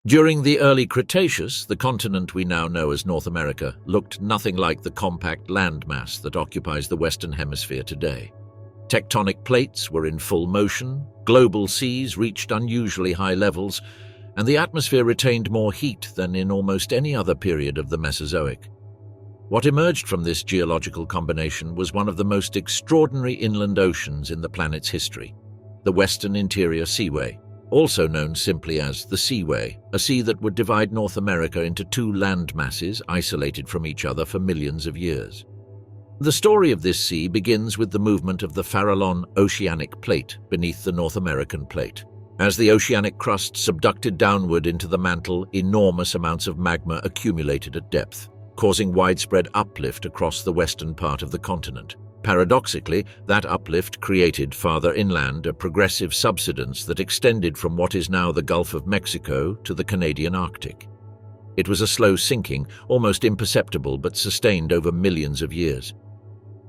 During the early Cretaceous, the continent we now know as North America looked nothing like the compact landmass that occupies the Western Hemisphere today. Tectonic plates were in full motion, global seas reached unusually high levels, and the atmosphere retained more heat than in almost any other period of the Mesozoic. What emerged from this geological combination was one of the most extraordinary inland oceans in the planet's history, the Western Interior Seaway, also known simply as the Seaway, a sea that would divide North America into two land masses isolated from each other for millions of years. The story of this sea begins with the movement of the Farallon oceanic plate beneath the North American plate. As the oceanic crust subducted downward into the mantle, enormous amounts of magma accumulated at depth, causing widespread uplift across the western part of the continent. Paradoxically, that uplift created farther inland a progressive subsidence that extended from what is now the Gulf of Mexico to the Canadian Arctic. It was a slow sinking, almost imperceptible but sustained over millions of years.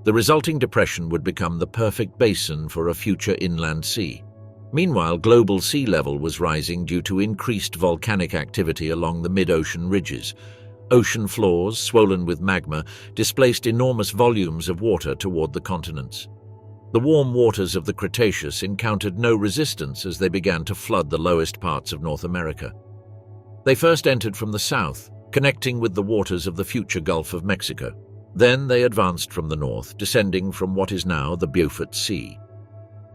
The resulting depression would become the perfect basin for a future inland sea. Meanwhile, global sea level was rising due to increased volcanic activity along the mid-ocean ridges. Ocean floors, swollen with magma, displaced enormous volumes of water toward the continents. The warm waters of the Cretaceous encountered no resistance as they began to flood the lowest parts of North America. They first entered from the south, connecting with the waters of the future Gulf of Mexico. Then they advanced from the north, descending from what is now the Beaufort Sea.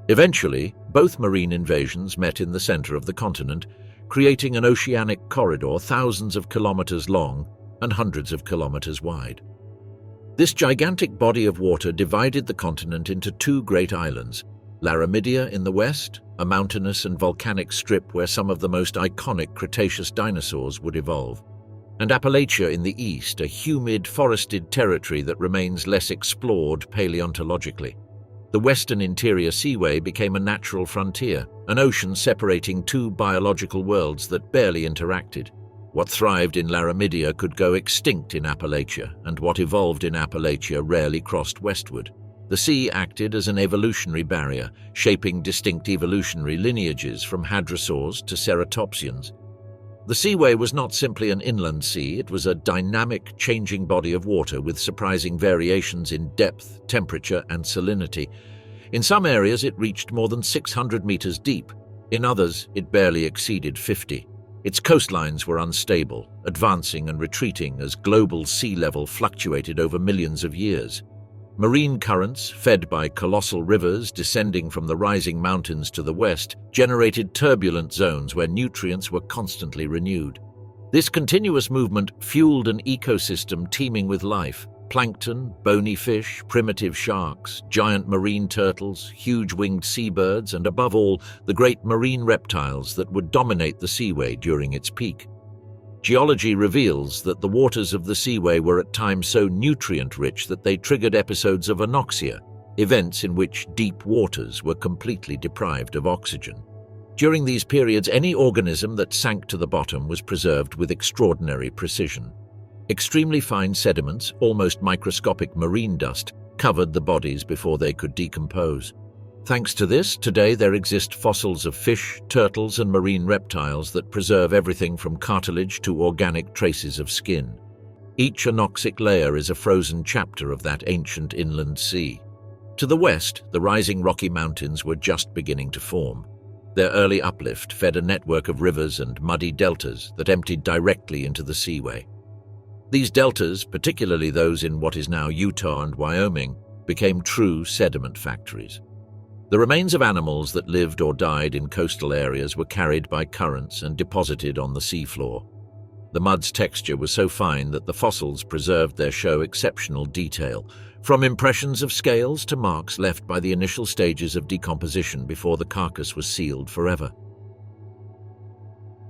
Eventually, both marine invasions met in the center of the continent, creating an oceanic corridor thousands of kilometers long and hundreds of kilometers wide. This gigantic body of water divided the continent into two great islands, Laramidia in the west, a mountainous and volcanic strip where some of the most iconic Cretaceous dinosaurs would evolve, and Appalachia in the east, a humid, forested territory that remains less explored paleontologically. The Western Interior Seaway became a natural frontier, an ocean separating two biological worlds that barely interacted. What thrived in Laramidia could go extinct in Appalachia, and what evolved in Appalachia rarely crossed westward. The sea acted as an evolutionary barrier, shaping distinct evolutionary lineages from hadrosaurs to ceratopsians. The Seaway was not simply an inland sea, it was a dynamic, changing body of water with surprising variations in depth, temperature, and salinity. In some areas it reached more than 600 meters deep, in others it barely exceeded 50. Its coastlines were unstable, advancing and retreating as global sea level fluctuated over millions of years. Marine currents, fed by colossal rivers descending from the rising mountains to the west, generated turbulent zones where nutrients were constantly renewed. This continuous movement fueled an ecosystem teeming with life: plankton, bony fish, primitive sharks, giant marine turtles, huge winged seabirds, and above all, the great marine reptiles that would dominate the Seaway during its peak. Geology reveals that the waters of the Seaway were at times so nutrient-rich that they triggered episodes of anoxia, events in which deep waters were completely deprived of oxygen. During these periods, any organism that sank to the bottom was preserved with extraordinary precision. Extremely fine sediments, almost microscopic marine dust, covered the bodies before they could decompose. Thanks to this, today there exist fossils of fish, turtles, and marine reptiles that preserve everything from cartilage to organic traces of skin. Each anoxic layer is a frozen chapter of that ancient inland sea. To the west, the rising Rocky Mountains were just beginning to form. Their early uplift fed a network of rivers and muddy deltas that emptied directly into the Seaway. These deltas, particularly those in what is now Utah and Wyoming, became true sediment factories. The remains of animals that lived or died in coastal areas were carried by currents and deposited on the seafloor. The mud's texture was so fine that the fossils preserved their show exceptional detail, from impressions of scales to marks left by the initial stages of decomposition before the carcass was sealed forever.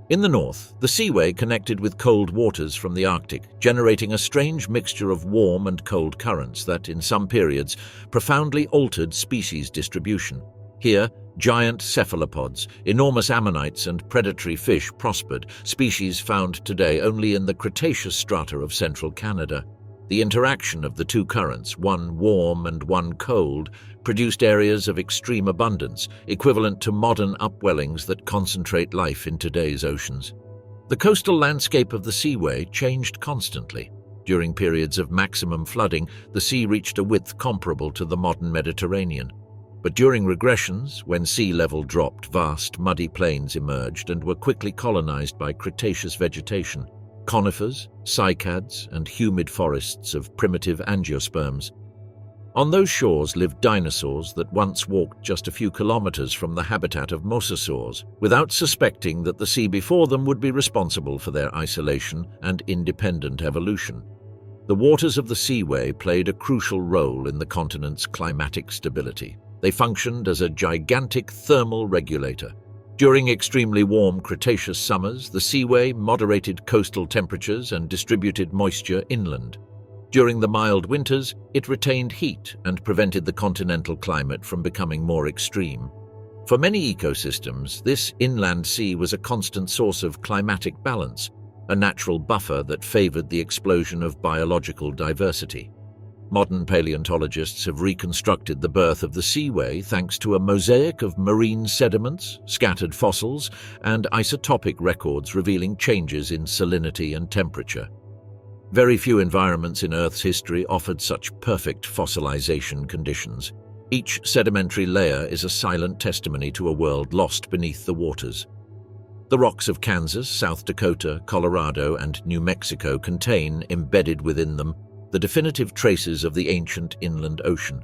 In the north, the Seaway connected with cold waters from the Arctic, generating a strange mixture of warm and cold currents that, in some periods, profoundly altered species distribution. Here, giant cephalopods, enormous ammonites, and predatory fish prospered, species found today only in the Cretaceous strata of central Canada. The interaction of the two currents, one warm and one cold, produced areas of extreme abundance, equivalent to modern upwellings that concentrate life in today's oceans. The coastal landscape of the Seaway changed constantly. During periods of maximum flooding, the sea reached a width comparable to the modern Mediterranean. But during regressions, when sea level dropped, vast muddy plains emerged and were quickly colonized by Cretaceous vegetation, conifers, cycads, and humid forests of primitive angiosperms. On those shores lived dinosaurs that once walked just a few kilometers from the habitat of mosasaurs, without suspecting that the sea before them would be responsible for their isolation and independent evolution. The waters of the Seaway played a crucial role in the continent's climatic stability. They functioned as a gigantic thermal regulator. During extremely warm Cretaceous summers, the Seaway moderated coastal temperatures and distributed moisture inland. During the mild winters, it retained heat and prevented the continental climate from becoming more extreme. For many ecosystems, this inland sea was a constant source of climatic balance, a natural buffer that favored the explosion of biological diversity. Modern paleontologists have reconstructed the birth of the Seaway thanks to a mosaic of marine sediments, scattered fossils, and isotopic records revealing changes in salinity and temperature. Very few environments in Earth's history offered such perfect fossilization conditions. Each sedimentary layer is a silent testimony to a world lost beneath the waters. The rocks of Kansas, South Dakota, Colorado, and New Mexico contain, embedded within them, the definitive traces of the ancient inland ocean.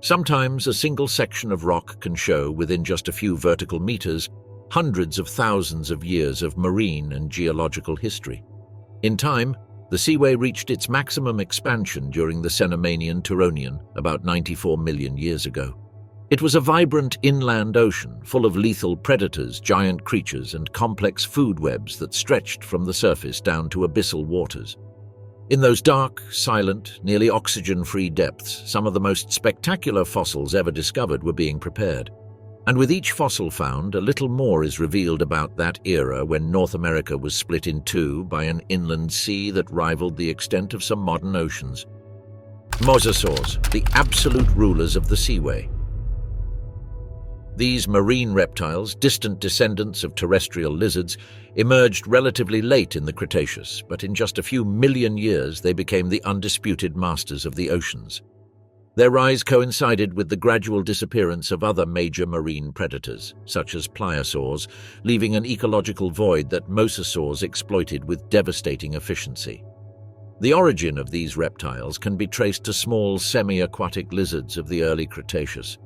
Sometimes a single section of rock can show, within just a few vertical meters, hundreds of thousands of years of marine and geological history. In time, the Seaway reached its maximum expansion during the Cenomanian-Turonian, about 94 million years ago. It was a vibrant inland ocean, full of lethal predators, giant creatures, and complex food webs that stretched from the surface down to abyssal waters. In those dark, silent, nearly oxygen-free depths, some of the most spectacular fossils ever discovered were being prepared. And with each fossil found, a little more is revealed about that era when North America was split in two by an inland sea that rivaled the extent of some modern oceans. Mosasaurs, the absolute rulers of the Seaway. These marine reptiles, distant descendants of terrestrial lizards, emerged relatively late in the Cretaceous, but in just a few million years they became the undisputed masters of the oceans. Their rise coincided with the gradual disappearance of other major marine predators, such as pliosaurs, leaving an ecological void that mosasaurs exploited with devastating efficiency. The origin of these reptiles can be traced to small semi-aquatic lizards of the early Cretaceous.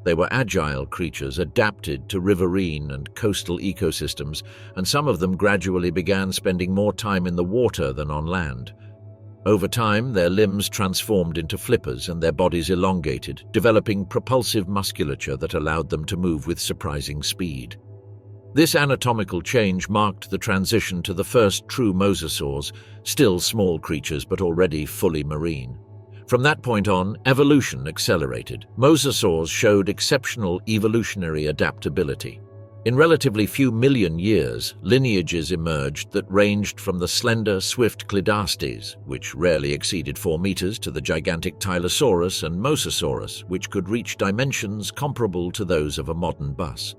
They were agile creatures adapted to riverine and coastal ecosystems, and some of them gradually began spending more time in the water than on land. Over time, their limbs transformed into flippers and their bodies elongated, developing propulsive musculature that allowed them to move with surprising speed. This anatomical change marked the transition to the first true mosasaurs, still small creatures but already fully marine. From that point on, evolution accelerated. Mosasaurs showed exceptional evolutionary adaptability. In relatively few million years, lineages emerged that ranged from the slender, swift Cledastes, which rarely exceeded 4 meters, to the gigantic Tylosaurus and Mosasaurus, which could reach dimensions comparable to those of a modern bus.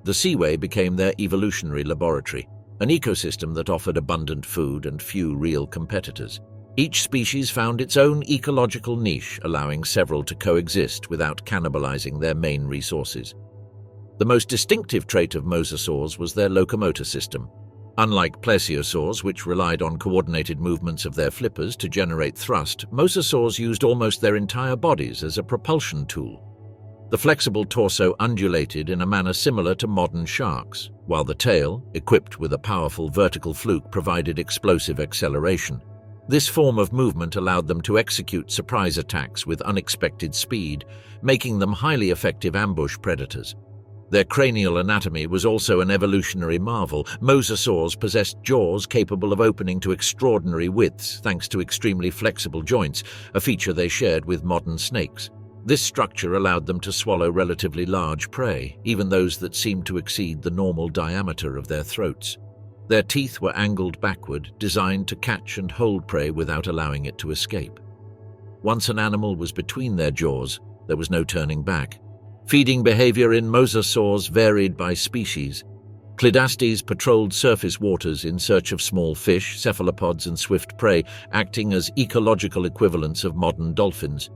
The Seaway became their evolutionary laboratory, an ecosystem that offered abundant food and few real competitors. Each species found its own ecological niche, allowing several to coexist without cannibalizing their main resources. The most distinctive trait of mosasaurs was their locomotor system. Unlike plesiosaurs, which relied on coordinated movements of their flippers to generate thrust, mosasaurs used almost their entire bodies as a propulsion tool. The flexible torso undulated in a manner similar to modern sharks, while the tail, equipped with a powerful vertical fluke, provided explosive acceleration. This form of movement allowed them to execute surprise attacks with unexpected speed, making them highly effective ambush predators. Their cranial anatomy was also an evolutionary marvel. Mosasaurs possessed jaws capable of opening to extraordinary widths thanks to extremely flexible joints, a feature they shared with modern snakes. This structure allowed them to swallow relatively large prey, even those that seemed to exceed the normal diameter of their throats. Their teeth were angled backward, designed to catch and hold prey without allowing it to escape. Once an animal was between their jaws, there was no turning back. Feeding behavior in mosasaurs varied by species. Clydastes patrolled surface waters in search of small fish, cephalopods, and swift prey, acting as ecological equivalents of modern dolphins.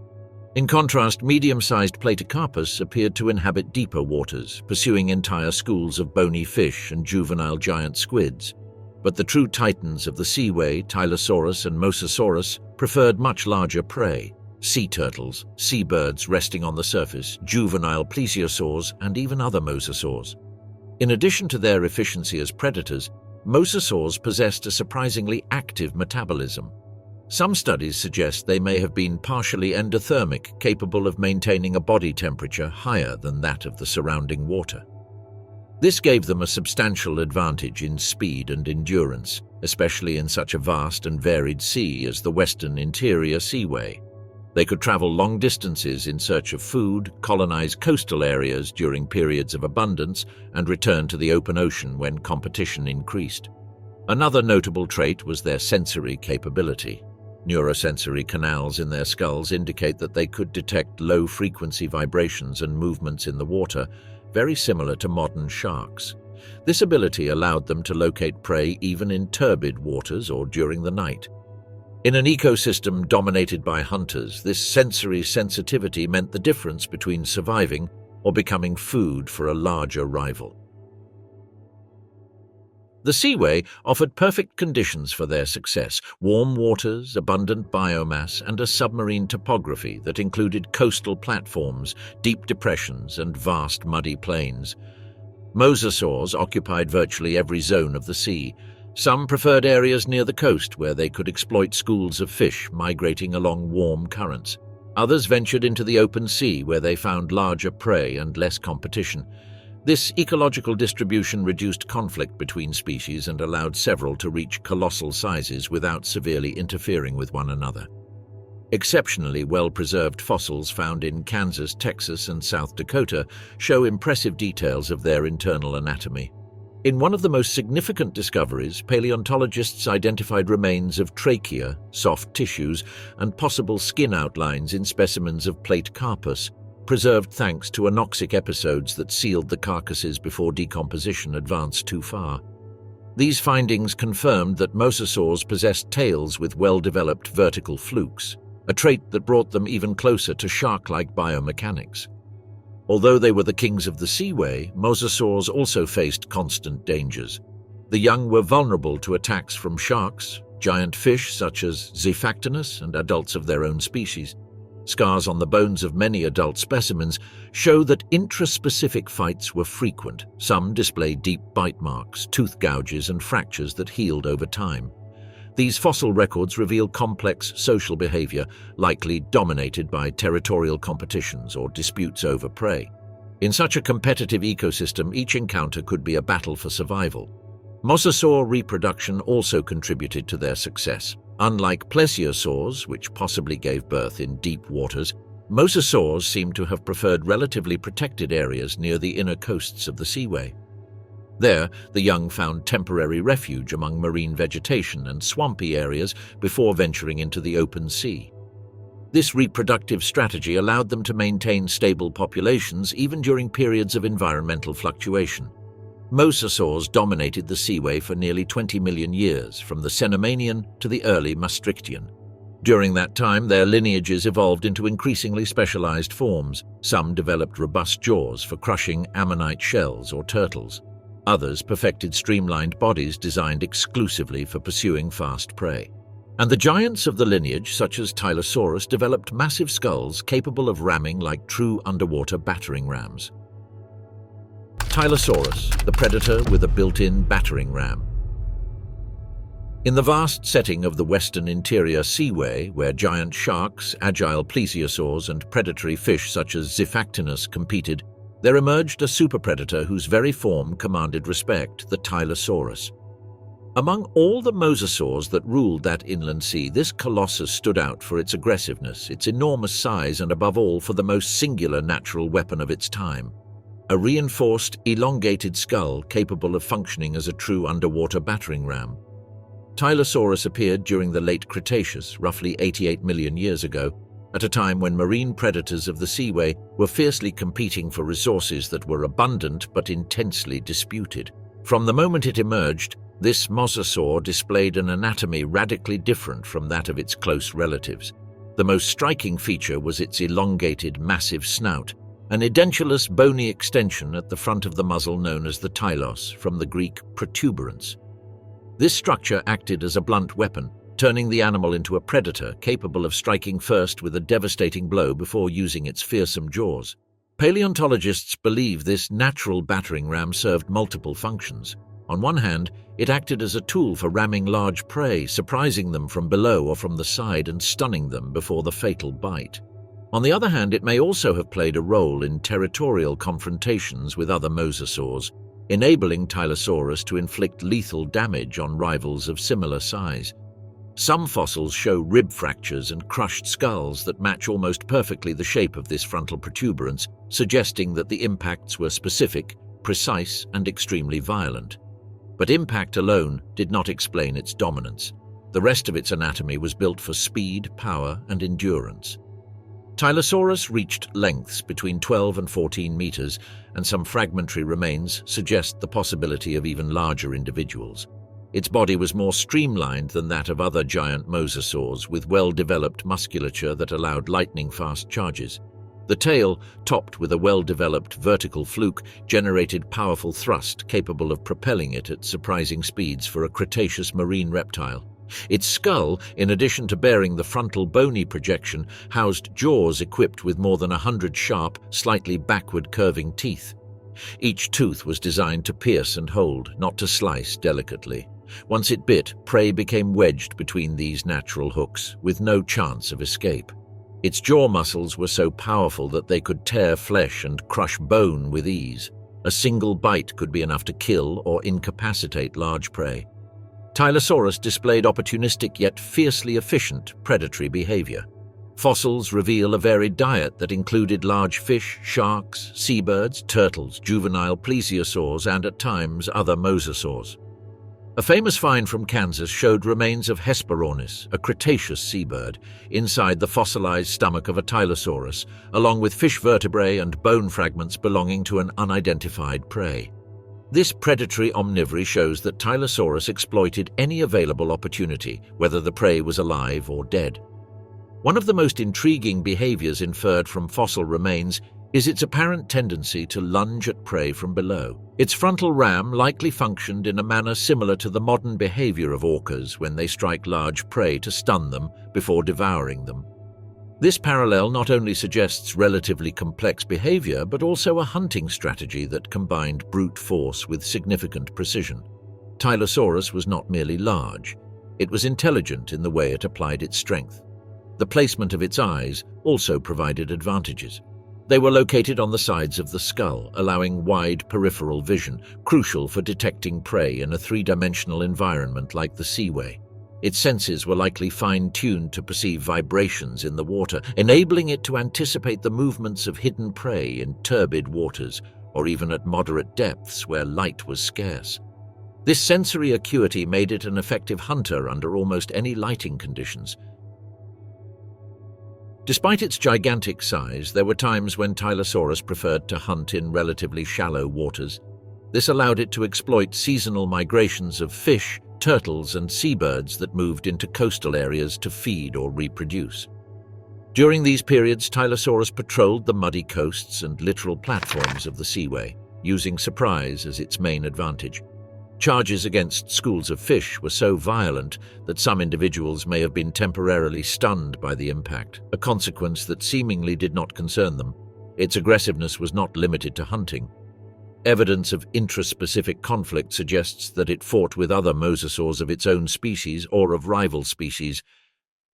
In contrast, medium-sized Platycarpus appeared to inhabit deeper waters, pursuing entire schools of bony fish and juvenile giant squids. But the true titans of the Seaway, Tylosaurus and Mosasaurus, preferred much larger prey: sea turtles, seabirds resting on the surface, juvenile plesiosaurs, and even other mosasaurs. In addition to their efficiency as predators, mosasaurs possessed a surprisingly active metabolism. Some studies suggest they may have been partially endothermic, capable of maintaining a body temperature higher than that of the surrounding water. This gave them a substantial advantage in speed and endurance, especially in such a vast and varied sea as the Western Interior Seaway. They could travel long distances in search of food, colonize coastal areas during periods of abundance, and return to the open ocean when competition increased. Another notable trait was their sensory capability. Neurosensory canals in their skulls indicate that they could detect low-frequency vibrations and movements in the water, very similar to modern sharks. This ability allowed them to locate prey even in turbid waters or during the night. In an ecosystem dominated by hunters, this sensory sensitivity meant the difference between surviving or becoming food for a larger rival. The Seaway offered perfect conditions for their success: warm waters, abundant biomass, and a submarine topography that included coastal platforms, deep depressions, and vast muddy plains. Mosasaurs occupied virtually every zone of the sea. Some preferred areas near the coast where they could exploit schools of fish migrating along warm currents. Others ventured into the open sea where they found larger prey and less competition. This ecological distribution reduced conflict between species and allowed several to reach colossal sizes without severely interfering with one another. Exceptionally well-preserved fossils found in Kansas, Texas, and South Dakota show impressive details of their internal anatomy. In one of the most significant discoveries, paleontologists identified remains of trachea, soft tissues, and possible skin outlines in specimens of Platycarpus, preserved thanks to anoxic episodes that sealed the carcasses before decomposition advanced too far. These findings confirmed that mosasaurs possessed tails with well-developed vertical flukes, a trait that brought them even closer to shark-like biomechanics. Although they were the kings of the Seaway, mosasaurs also faced constant dangers. The young were vulnerable to attacks from sharks, giant fish such as Xiphactinus, and adults of their own species. Scars on the bones of many adult specimens show that intraspecific fights were frequent. Some displayed deep bite marks, tooth gouges, and fractures that healed over time. These fossil records reveal complex social behavior, likely dominated by territorial competitions or disputes over prey. In such a competitive ecosystem, each encounter could be a battle for survival. Mosasaur reproduction also contributed to their success. Unlike plesiosaurs, which possibly gave birth in deep waters, mosasaurs seem to have preferred relatively protected areas near the inner coasts of the Seaway. There, the young found temporary refuge among marine vegetation and swampy areas before venturing into the open sea. This reproductive strategy allowed them to maintain stable populations even during periods of environmental fluctuation. Mosasaurs dominated the Seaway for nearly 20 million years, from the Cenomanian to the early Maastrichtian. During that time, their lineages evolved into increasingly specialized forms. Some developed robust jaws for crushing ammonite shells or turtles. Others perfected streamlined bodies designed exclusively for pursuing fast prey. And the giants of the lineage, such as Tylosaurus, developed massive skulls capable of ramming like true underwater battering rams. Tylosaurus, the predator with a built-in battering ram. In the vast setting of the Western Interior Seaway, where giant sharks, agile plesiosaurs, and predatory fish such as Xiphactinus competed, there emerged a superpredator whose very form commanded respect, the Tylosaurus. Among all the mosasaurs that ruled that inland sea, this colossus stood out for its aggressiveness, its enormous size, and above all for the most singular natural weapon of its time: a reinforced, elongated skull capable of functioning as a true underwater battering ram. Tylosaurus appeared during the late Cretaceous, roughly 88 million years ago, at a time when marine predators of the Seaway were fiercely competing for resources that were abundant but intensely disputed. From the moment it emerged, this Mosasaur displayed an anatomy radically different from that of its close relatives. The most striking feature was its elongated, massive snout, an edentulous, bony extension at the front of the muzzle known as the tylos, from the Greek protuberance. This structure acted as a blunt weapon, turning the animal into a predator capable of striking first with a devastating blow before using its fearsome jaws. Paleontologists believe this natural battering ram served multiple functions. On one hand, it acted as a tool for ramming large prey, surprising them from below or from the side and stunning them before the fatal bite. On the other hand, it may also have played a role in territorial confrontations with other mosasaurs, enabling Tylosaurus to inflict lethal damage on rivals of similar size. Some fossils show rib fractures and crushed skulls that match almost perfectly the shape of this frontal protuberance, suggesting that the impacts were specific, precise, and extremely violent. But impact alone did not explain its dominance. The rest of its anatomy was built for speed, power, and endurance. Tylosaurus reached lengths between 12 and 14 meters, and some fragmentary remains suggest the possibility of even larger individuals. Its body was more streamlined than that of other giant mosasaurs, with well-developed musculature that allowed lightning-fast charges. The tail, topped with a well-developed vertical fluke, generated powerful thrust capable of propelling it at surprising speeds for a Cretaceous marine reptile. Its skull, in addition to bearing the frontal bony projection, housed jaws equipped with more than 100 sharp, slightly backward curving teeth. Each tooth was designed to pierce and hold, not to slice delicately. Once it bit, prey became wedged between these natural hooks, with no chance of escape. Its jaw muscles were so powerful that they could tear flesh and crush bone with ease. A single bite could be enough to kill or incapacitate large prey. Tylosaurus displayed opportunistic yet fiercely efficient predatory behavior. Fossils reveal a varied diet that included large fish, sharks, seabirds, turtles, juvenile plesiosaurs, and at times other mosasaurs. A famous find from Kansas showed remains of Hesperornis, a Cretaceous seabird, inside the fossilized stomach of a Tylosaurus, along with fish vertebrae and bone fragments belonging to an unidentified prey. This predatory omnivory shows that Tylosaurus exploited any available opportunity, whether the prey was alive or dead. One of the most intriguing behaviors inferred from fossil remains is its apparent tendency to lunge at prey from below. Its frontal ram likely functioned in a manner similar to the modern behavior of orcas when they strike large prey to stun them before devouring them. This parallel not only suggests relatively complex behavior, but also a hunting strategy that combined brute force with significant precision. Tylosaurus was not merely large, it was intelligent in the way it applied its strength. The placement of its eyes also provided advantages. They were located on the sides of the skull, allowing wide peripheral vision, crucial for detecting prey in a three-dimensional environment like the Seaway. Its senses were likely fine-tuned to perceive vibrations in the water, enabling it to anticipate the movements of hidden prey in turbid waters, or even at moderate depths where light was scarce. This sensory acuity made it an effective hunter under almost any lighting conditions. Despite its gigantic size, there were times when Tylosaurus preferred to hunt in relatively shallow waters. This allowed it to exploit seasonal migrations of fish, turtles, and seabirds that moved into coastal areas to feed or reproduce. During these periods, Tylosaurus patrolled the muddy coasts and littoral platforms of the Seaway, using surprise as its main advantage. Charges against schools of fish were so violent that some individuals may have been temporarily stunned by the impact, a consequence that seemingly did not concern them. Its aggressiveness was not limited to hunting. Evidence of intraspecific conflict suggests that it fought with other mosasaurs of its own species or of rival species.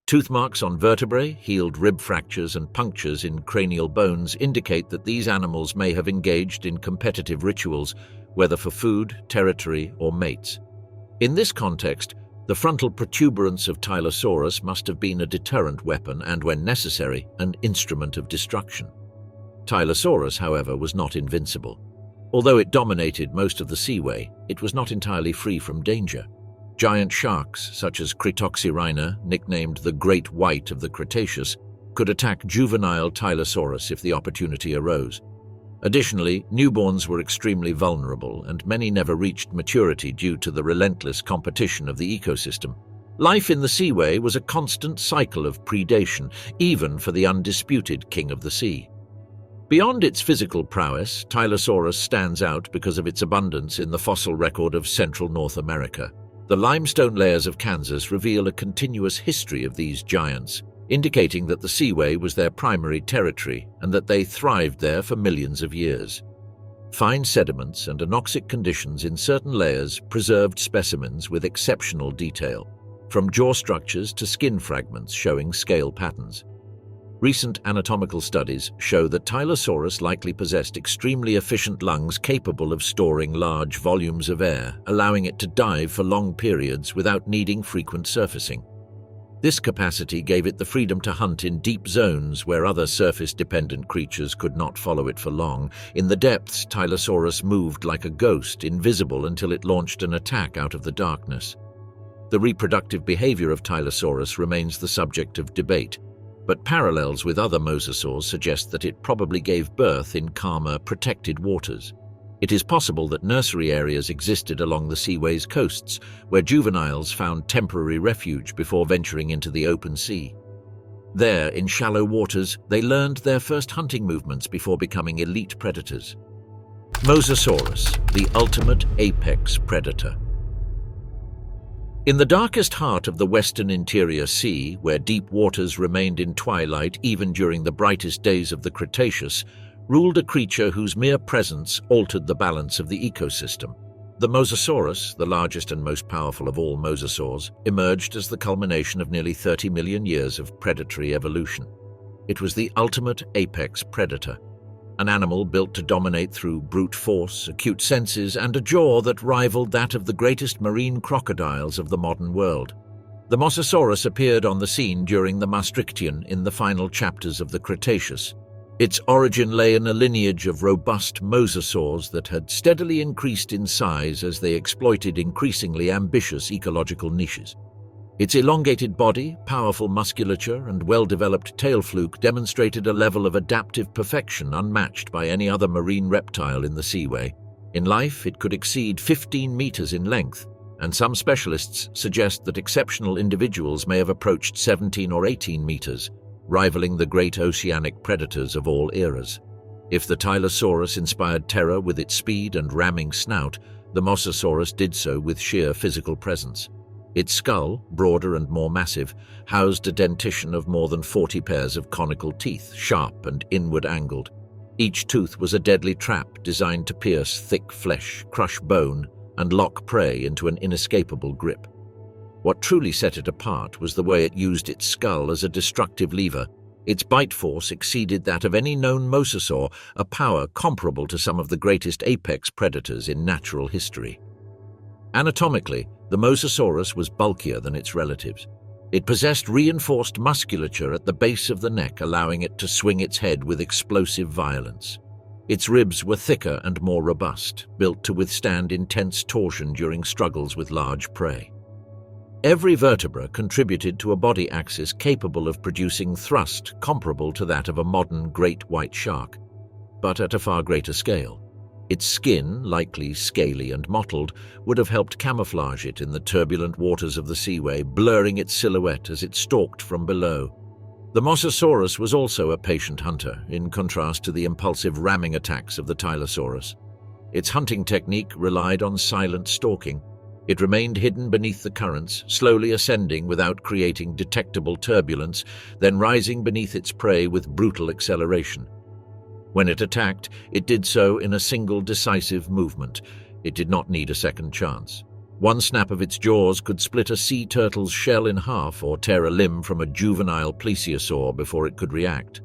Tooth marks on vertebrae, healed rib fractures, and punctures in cranial bones indicate that these animals may have engaged in competitive rituals, whether for food, territory, or mates. In this context, the frontal protuberance of Tylosaurus must have been a deterrent weapon and, when necessary, an instrument of destruction. Tylosaurus, however, was not invincible. Although it dominated most of the Seaway, it was not entirely free from danger. Giant sharks, such as Cretoxyrhina, nicknamed the Great White of the Cretaceous, could attack juvenile Tylosaurus if the opportunity arose. Additionally, newborns were extremely vulnerable, and many never reached maturity due to the relentless competition of the ecosystem. Life in the Seaway was a constant cycle of predation, even for the undisputed king of the sea. Beyond its physical prowess, Tylosaurus stands out because of its abundance in the fossil record of Central North America. The limestone layers of Kansas reveal a continuous history of these giants, indicating that the Seaway was their primary territory and that they thrived there for millions of years. Fine sediments and anoxic conditions in certain layers preserved specimens with exceptional detail, from jaw structures to skin fragments showing scale patterns. Recent anatomical studies show that Tylosaurus likely possessed extremely efficient lungs capable of storing large volumes of air, allowing it to dive for long periods without needing frequent surfacing. This capacity gave it the freedom to hunt in deep zones where other surface-dependent creatures could not follow it for long. In the depths, Tylosaurus moved like a ghost, invisible until it launched an attack out of the darkness. The reproductive behavior of Tylosaurus remains the subject of debate, but parallels with other mosasaurs suggest that it probably gave birth in calmer, protected waters. It is possible that nursery areas existed along the Seaway's coasts, where juveniles found temporary refuge before venturing into the open sea. There, in shallow waters, they learned their first hunting movements before becoming elite predators. Mosasaurus, the ultimate apex predator. In the darkest heart of the western interior sea, where deep waters remained in twilight even during the brightest days of the Cretaceous, ruled a creature whose mere presence altered the balance of the ecosystem. The Mosasaurus, the largest and most powerful of all mosasaurs, emerged as the culmination of nearly 30 million years of predatory evolution. It was the ultimate apex predator, an animal built to dominate through brute force, acute senses, and a jaw that rivaled that of the greatest marine crocodiles of the modern world. The Mosasaurus appeared on the scene during the Maastrichtian in the final chapters of the Cretaceous. Its origin lay in a lineage of robust mosasaurs that had steadily increased in size as they exploited increasingly ambitious ecological niches. Its elongated body, powerful musculature, and well-developed tail fluke demonstrated a level of adaptive perfection unmatched by any other marine reptile in the Seaway. In life, it could exceed 15 meters in length, and some specialists suggest that exceptional individuals may have approached 17 or 18 meters, rivaling the great oceanic predators of all eras. If the Tylosaurus inspired terror with its speed and ramming snout, the Mosasaurus did so with sheer physical presence. Its skull, broader and more massive, housed a dentition of more than 40 pairs of conical teeth, sharp and inward-angled. Each tooth was a deadly trap designed to pierce thick flesh, crush bone, and lock prey into an inescapable grip. What truly set it apart was the way it used its skull as a destructive lever. Its bite force exceeded that of any known mosasaur, a power comparable to some of the greatest apex predators in natural history. Anatomically, the Mosasaurus was bulkier than its relatives. It possessed reinforced musculature at the base of the neck, allowing it to swing its head with explosive violence. Its ribs were thicker and more robust, built to withstand intense torsion during struggles with large prey. Every vertebra contributed to a body axis capable of producing thrust comparable to that of a modern great white shark, but at a far greater scale. Its skin, likely scaly and mottled, would have helped camouflage it in the turbulent waters of the Seaway, blurring its silhouette as it stalked from below. The Mosasaurus was also a patient hunter, in contrast to the impulsive ramming attacks of the Tylosaurus. Its hunting technique relied on silent stalking. It remained hidden beneath the currents, slowly ascending without creating detectable turbulence, then rising beneath its prey with brutal acceleration. When it attacked, it did so in a single decisive movement. It did not need a second chance. One snap of its jaws could split a sea turtle's shell in half or tear a limb from a juvenile Plesiosaur before it could react.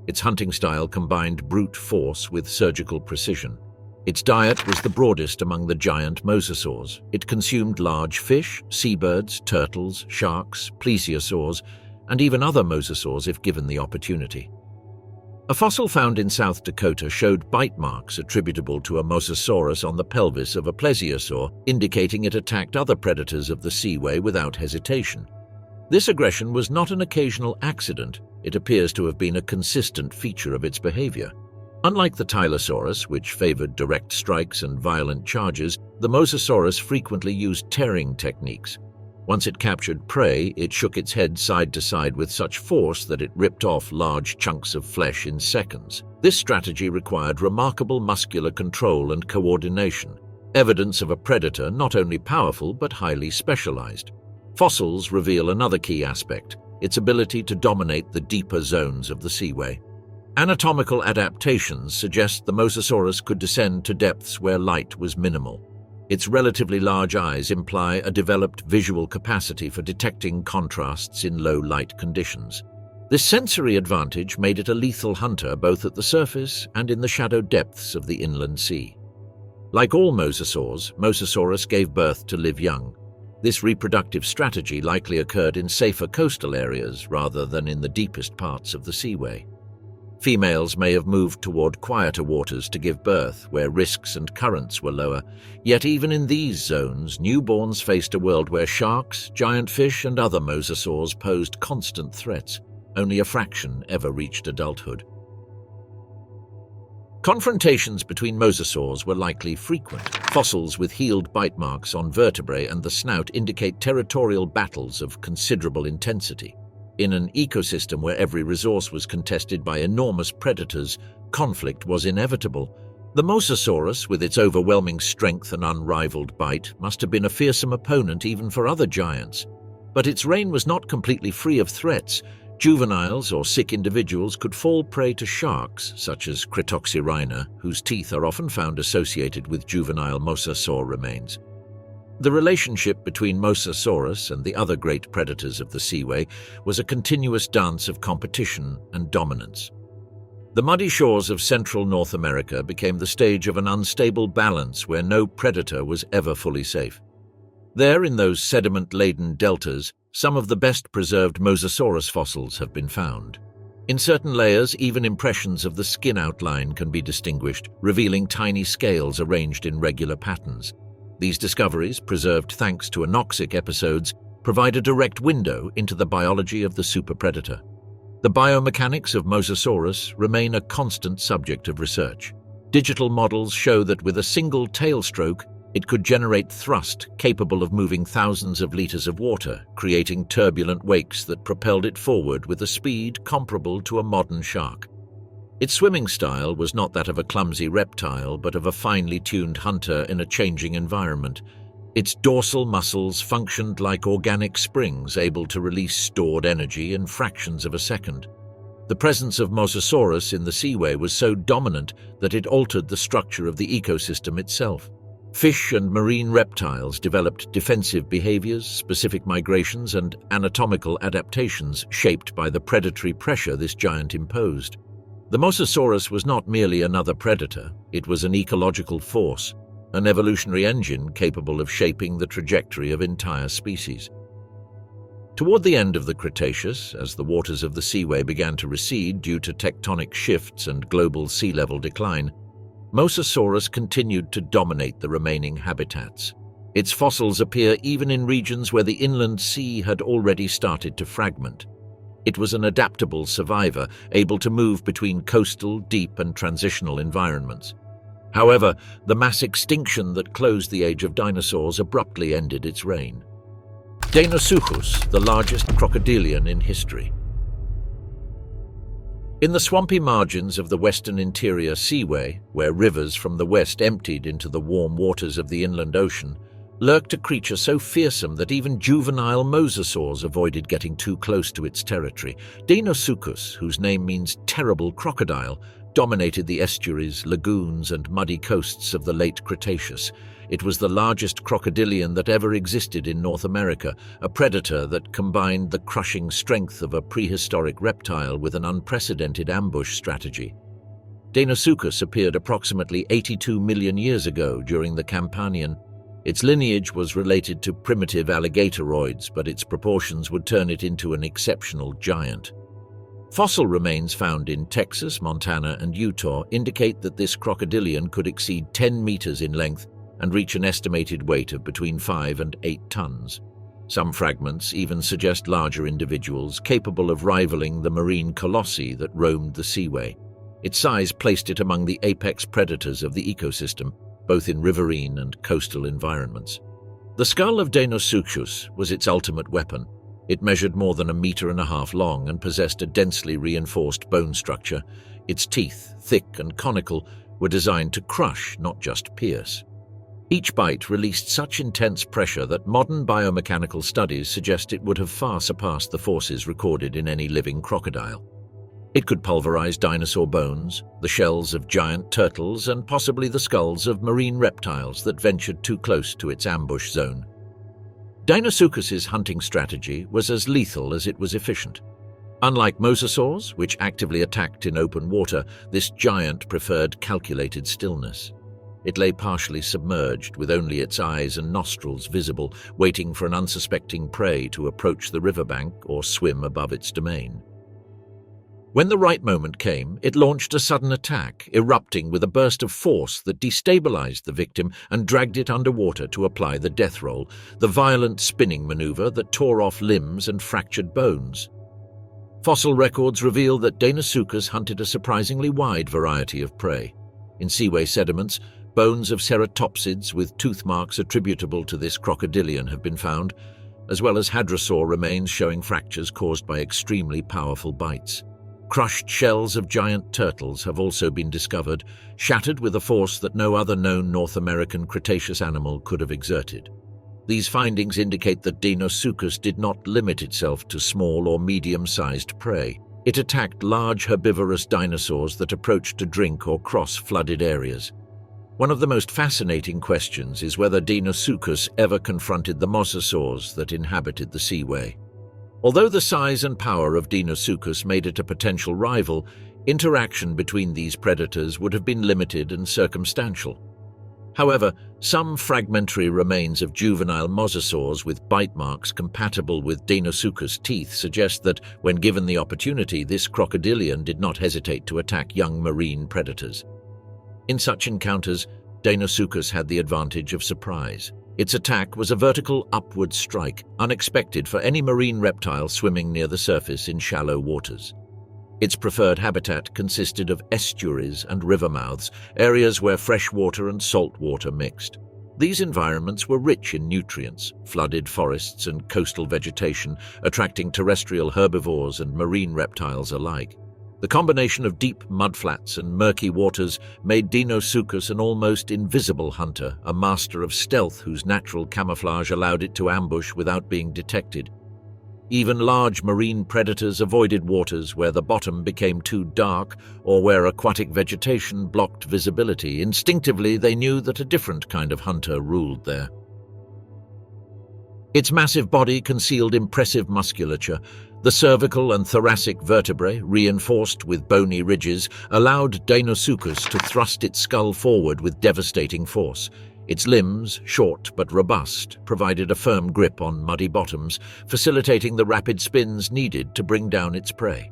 Its hunting style combined brute force with surgical precision. Its diet was the broadest among the giant mosasaurs. It consumed large fish, seabirds, turtles, sharks, plesiosaurs, and even other mosasaurs if given the opportunity. A fossil found in South Dakota showed bite marks attributable to a Mosasaurus on the pelvis of a plesiosaur, indicating it attacked other predators of the Seaway without hesitation. This aggression was not an occasional accident. It appears to have been a consistent feature of its behavior. Unlike the Tylosaurus, which favored direct strikes and violent charges, the Mosasaurus frequently used tearing techniques. Once it captured prey, it shook its head side to side with such force that it ripped off large chunks of flesh in seconds. This strategy required remarkable muscular control and coordination, evidence of a predator not only powerful but highly specialized. Fossils reveal another key aspect: its ability to dominate the deeper zones of the Seaway. Anatomical adaptations suggest the Mosasaurus could descend to depths where light was minimal. Its relatively large eyes imply a developed visual capacity for detecting contrasts in low-light conditions. This sensory advantage made it a lethal hunter both at the surface and in the shadow depths of the inland sea. Like all mosasaurs, Mosasaurus gave birth to live young. This reproductive strategy likely occurred in safer coastal areas rather than in the deepest parts of the Seaway. Females may have moved toward quieter waters to give birth, where risks and currents were lower. Yet even in these zones, newborns faced a world where sharks, giant fish, and other mosasaurs posed constant threats. Only a fraction ever reached adulthood. Confrontations between mosasaurs were likely frequent. Fossils with healed bite marks on vertebrae and the snout indicate territorial battles of considerable intensity. In an ecosystem where every resource was contested by enormous predators, conflict was inevitable. The Mosasaurus, with its overwhelming strength and unrivaled bite, must have been a fearsome opponent even for other giants. But its reign was not completely free of threats. Juveniles or sick individuals could fall prey to sharks, such as Critoxyrhina, whose teeth are often found associated with juvenile Mosasaur remains. The relationship between Mosasaurus and the other great predators of the Seaway was a continuous dance of competition and dominance. The muddy shores of central North America became the stage of an unstable balance where no predator was ever fully safe. There, in those sediment-laden deltas, some of the best-preserved Mosasaurus fossils have been found. In certain layers, even impressions of the skin outline can be distinguished, revealing tiny scales arranged in regular patterns. These discoveries, preserved thanks to anoxic episodes, provide a direct window into the biology of the superpredator. The biomechanics of Mosasaurus remain a constant subject of research. Digital models show that with a single tail stroke, it could generate thrust capable of moving thousands of liters of water, creating turbulent wakes that propelled it forward with a speed comparable to a modern shark. Its swimming style was not that of a clumsy reptile, but of a finely tuned hunter in a changing environment. Its dorsal muscles functioned like organic springs, able to release stored energy in fractions of a second. The presence of Mosasaurus in the Seaway was so dominant that it altered the structure of the ecosystem itself. Fish and marine reptiles developed defensive behaviors, specific migrations, and anatomical adaptations shaped by the predatory pressure this giant imposed. The Mosasaurus was not merely another predator, it was an ecological force, an evolutionary engine capable of shaping the trajectory of entire species. Toward the end of the Cretaceous, as the waters of the Seaway began to recede due to tectonic shifts and global sea level decline, Mosasaurus continued to dominate the remaining habitats. Its fossils appear even in regions where the inland sea had already started to fragment. It was an adaptable survivor, able to move between coastal, deep, and transitional environments. However, the mass extinction that closed the age of dinosaurs abruptly ended its reign. Deinosuchus, the largest crocodilian in history. In the swampy margins of the western interior Seaway, where rivers from the west emptied into the warm waters of the inland ocean, lurked a creature so fearsome that even juvenile mosasaurs avoided getting too close to its territory. Deinosuchus, whose name means terrible crocodile, dominated the estuaries, lagoons, and muddy coasts of the late Cretaceous. It was the largest crocodilian that ever existed in North America, a predator that combined the crushing strength of a prehistoric reptile with an unprecedented ambush strategy. Deinosuchus appeared approximately 82 million years ago during the Campanian. Its lineage was related to primitive alligatoroids, but its proportions would turn it into an exceptional giant. Fossil remains found in Texas, Montana, and Utah indicate that this crocodilian could exceed 10 meters in length and reach an estimated weight of between 5 and 8 tons. Some fragments even suggest larger individuals capable of rivaling the marine colossi that roamed the Seaway. Its size placed it among the apex predators of the ecosystem, both in riverine and coastal environments. The skull of Deinosuchus was its ultimate weapon. It measured more than 1.5 meters long and possessed a densely reinforced bone structure. Its teeth, thick and conical, were designed to crush, not just pierce. Each bite released such intense pressure that modern biomechanical studies suggest it would have far surpassed the forces recorded in any living crocodile. It could pulverize dinosaur bones, the shells of giant turtles, and possibly the skulls of marine reptiles that ventured too close to its ambush zone. Deinosuchus's hunting strategy was as lethal as it was efficient. Unlike mosasaurs, which actively attacked in open water, this giant preferred calculated stillness. It lay partially submerged, with only its eyes and nostrils visible, waiting for an unsuspecting prey to approach the riverbank or swim above its domain. When the right moment came, it launched a sudden attack, erupting with a burst of force that destabilized the victim and dragged it underwater to apply the death roll, the violent spinning maneuver that tore off limbs and fractured bones. Fossil records reveal that Deinosuchus hunted a surprisingly wide variety of prey. In Seaway sediments, bones of ceratopsids with tooth marks attributable to this crocodilian have been found, as well as hadrosaur remains showing fractures caused by extremely powerful bites. Crushed shells of giant turtles have also been discovered, shattered with a force that no other known North American Cretaceous animal could have exerted. These findings indicate that Deinosuchus did not limit itself to small or medium-sized prey. It attacked large herbivorous dinosaurs that approached to drink or cross flooded areas. One of the most fascinating questions is whether Deinosuchus ever confronted the mosasaurs that inhabited the Seaway. Although the size and power of Deinosuchus made it a potential rival, interaction between these predators would have been limited and circumstantial. However, some fragmentary remains of juvenile mosasaurs with bite marks compatible with Deinosuchus' teeth suggest that, when given the opportunity, this crocodilian did not hesitate to attack young marine predators. In such encounters, Deinosuchus had the advantage of surprise. Its attack was a vertical upward strike, unexpected for any marine reptile swimming near the surface in shallow waters. Its preferred habitat consisted of estuaries and river mouths, areas where fresh water and salt water mixed. These environments were rich in nutrients, flooded forests and coastal vegetation, attracting terrestrial herbivores and marine reptiles alike. The combination of deep mudflats and murky waters made Deinosuchus an almost invisible hunter, a master of stealth whose natural camouflage allowed it to ambush without being detected. Even large marine predators avoided waters where the bottom became too dark or where aquatic vegetation blocked visibility. Instinctively, they knew that a different kind of hunter ruled there. Its massive body concealed impressive musculature. The cervical and thoracic vertebrae, reinforced with bony ridges, allowed Deinosuchus to thrust its skull forward with devastating force. Its limbs, short but robust, provided a firm grip on muddy bottoms, facilitating the rapid spins needed to bring down its prey.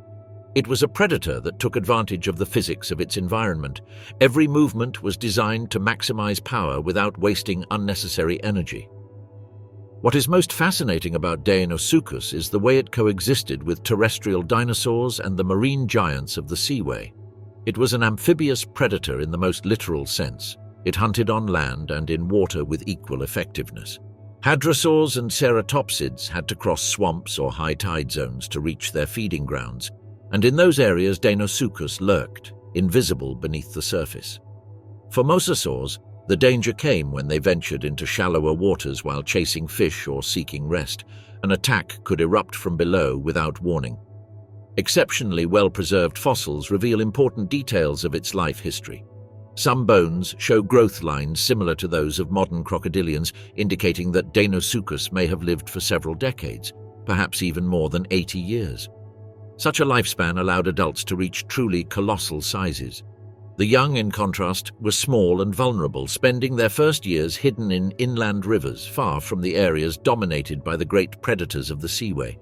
It was a predator that took advantage of the physics of its environment. Every movement was designed to maximize power without wasting unnecessary energy. What is most fascinating about Deinosuchus is the way it coexisted with terrestrial dinosaurs and the marine giants of the Seaway. It was an amphibious predator in the most literal sense. It hunted on land and in water with equal effectiveness. Hadrosaurs and ceratopsids had to cross swamps or high tide zones to reach their feeding grounds, and in those areas Deinosuchus lurked, invisible beneath the surface. For mosasaurs, the danger came when they ventured into shallower waters while chasing fish or seeking rest. An attack could erupt from below without warning. Exceptionally well-preserved fossils reveal important details of its life history. Some bones show growth lines similar to those of modern crocodilians, indicating that Deinosuchus may have lived for several decades, perhaps even more than 80 years. Such a lifespan allowed adults to reach truly colossal sizes. The young, in contrast, were small and vulnerable, spending their first years hidden in inland rivers, far from the areas dominated by the great predators of the Seaway.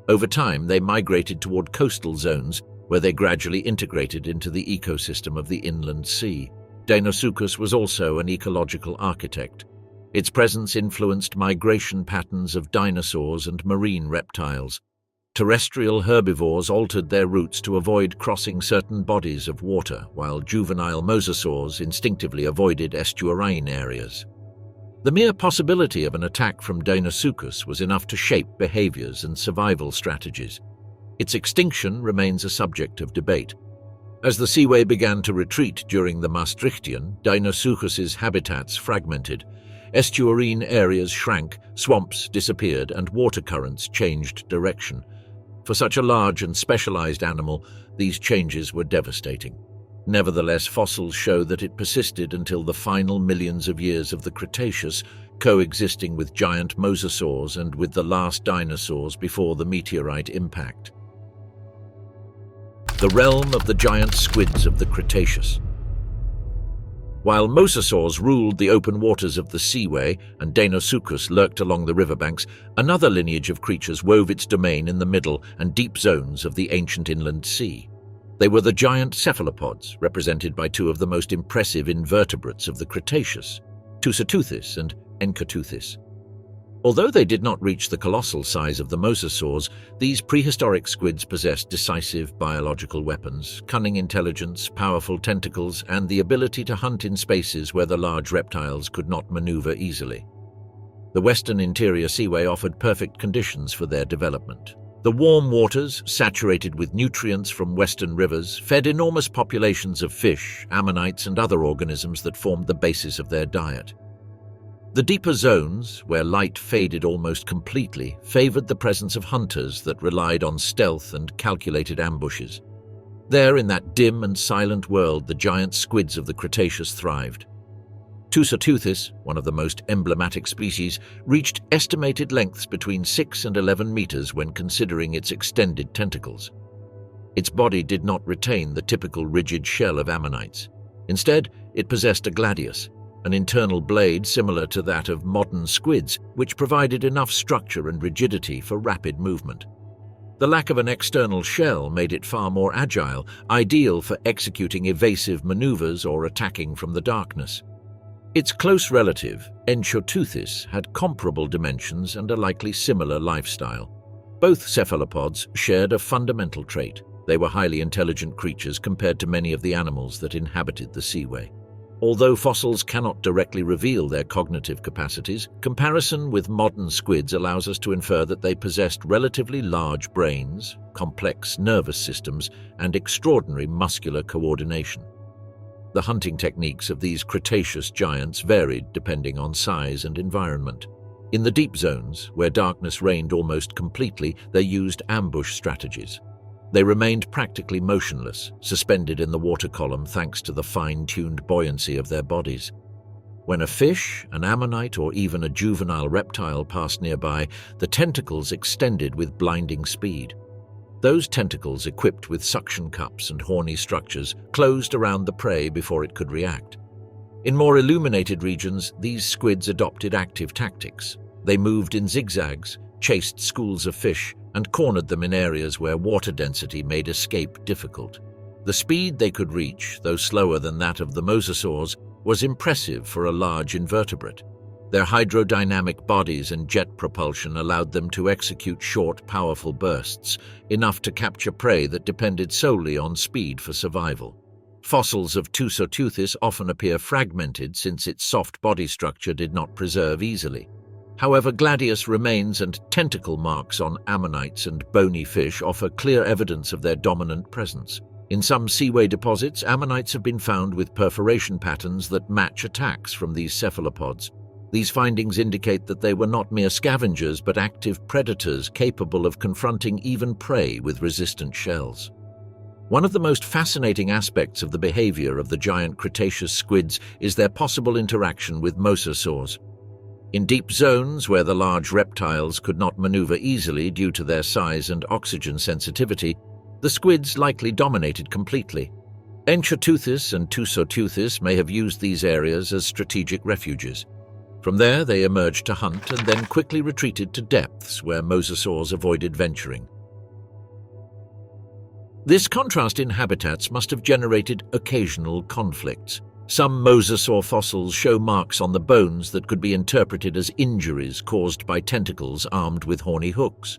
Over time, they migrated toward coastal zones, where they gradually integrated into the ecosystem of the inland sea. Deinosuchus was also an ecological architect. Its presence influenced migration patterns of dinosaurs and marine reptiles. Terrestrial herbivores altered their routes to avoid crossing certain bodies of water, while juvenile mosasaurs instinctively avoided estuarine areas. The mere possibility of an attack from Deinosuchus was enough to shape behaviors and survival strategies. Its extinction remains a subject of debate. As the Seaway began to retreat during the Maastrichtian, Deinosuchus's habitats fragmented. Estuarine areas shrank, swamps disappeared, and water currents changed direction. For such a large and specialized animal, these changes were devastating. Nevertheless, fossils show that it persisted until the final millions of years of the Cretaceous, coexisting with giant mosasaurs and with the last dinosaurs before the meteorite impact. The realm of the giant squids of the Cretaceous. While mosasaurs ruled the open waters of the Seaway and Deinosuchus lurked along the riverbanks, another lineage of creatures wove its domain in the middle and deep zones of the ancient inland sea. They were the giant cephalopods, represented by two of the most impressive invertebrates of the Cretaceous, Tusateuthis and Encoteuthis. Although they did not reach the colossal size of the mosasaurs, these prehistoric squids possessed decisive biological weapons, cunning intelligence, powerful tentacles, and the ability to hunt in spaces where the large reptiles could not maneuver easily. The western interior seaway offered perfect conditions for their development. The warm waters, saturated with nutrients from western rivers, fed enormous populations of fish, ammonites, and other organisms that formed the basis of their diet. The deeper zones, where light faded almost completely, favored the presence of hunters that relied on stealth and calculated ambushes. There, in that dim and silent world, the giant squids of the Cretaceous thrived. Tusateuthis, one of the most emblematic species, reached estimated lengths between 6 and 11 meters when considering its extended tentacles. Its body did not retain the typical rigid shell of ammonites. Instead, it possessed a gladius, an internal blade similar to that of modern squids, which provided enough structure and rigidity for rapid movement. The lack of an external shell made it far more agile, ideal for executing evasive maneuvers or attacking from the darkness. Its close relative, Encoteuthis, had comparable dimensions and a likely similar lifestyle. Both cephalopods shared a fundamental trait. They were highly intelligent creatures compared to many of the animals that inhabited the Seaway. Although fossils cannot directly reveal their cognitive capacities, comparison with modern squids allows us to infer that they possessed relatively large brains, complex nervous systems, and extraordinary muscular coordination. The hunting techniques of these Cretaceous giants varied depending on size and environment. In the deep zones, where darkness reigned almost completely, they used ambush strategies. They remained practically motionless, suspended in the water column thanks to the fine-tuned buoyancy of their bodies. When a fish, an ammonite, or even a juvenile reptile passed nearby, the tentacles extended with blinding speed. Those tentacles, equipped with suction cups and horny structures, closed around the prey before it could react. In more illuminated regions, these squids adopted active tactics. They moved in zigzags, chased schools of fish, and cornered them in areas where water density made escape difficult. The speed they could reach, though slower than that of the mosasaurs, was impressive for a large invertebrate. Their hydrodynamic bodies and jet propulsion allowed them to execute short, powerful bursts, enough to capture prey that depended solely on speed for survival. Fossils of Tusateuthis often appear fragmented since its soft body structure did not preserve easily. However, gladius remains and tentacle marks on ammonites and bony fish offer clear evidence of their dominant presence. In some seaway deposits, ammonites have been found with perforation patterns that match attacks from these cephalopods. These findings indicate that they were not mere scavengers but active predators capable of confronting even prey with resistant shells. One of the most fascinating aspects of the behavior of the giant Cretaceous squids is their possible interaction with mosasaurs. In deep zones where the large reptiles could not maneuver easily due to their size and oxygen sensitivity, the squids likely dominated completely. Encoteuthis and Tusateuthis may have used these areas as strategic refuges. From there, they emerged to hunt and then quickly retreated to depths where mosasaurs avoided venturing. This contrast in habitats must have generated occasional conflicts. Some mosasaur fossils show marks on the bones that could be interpreted as injuries caused by tentacles armed with horny hooks.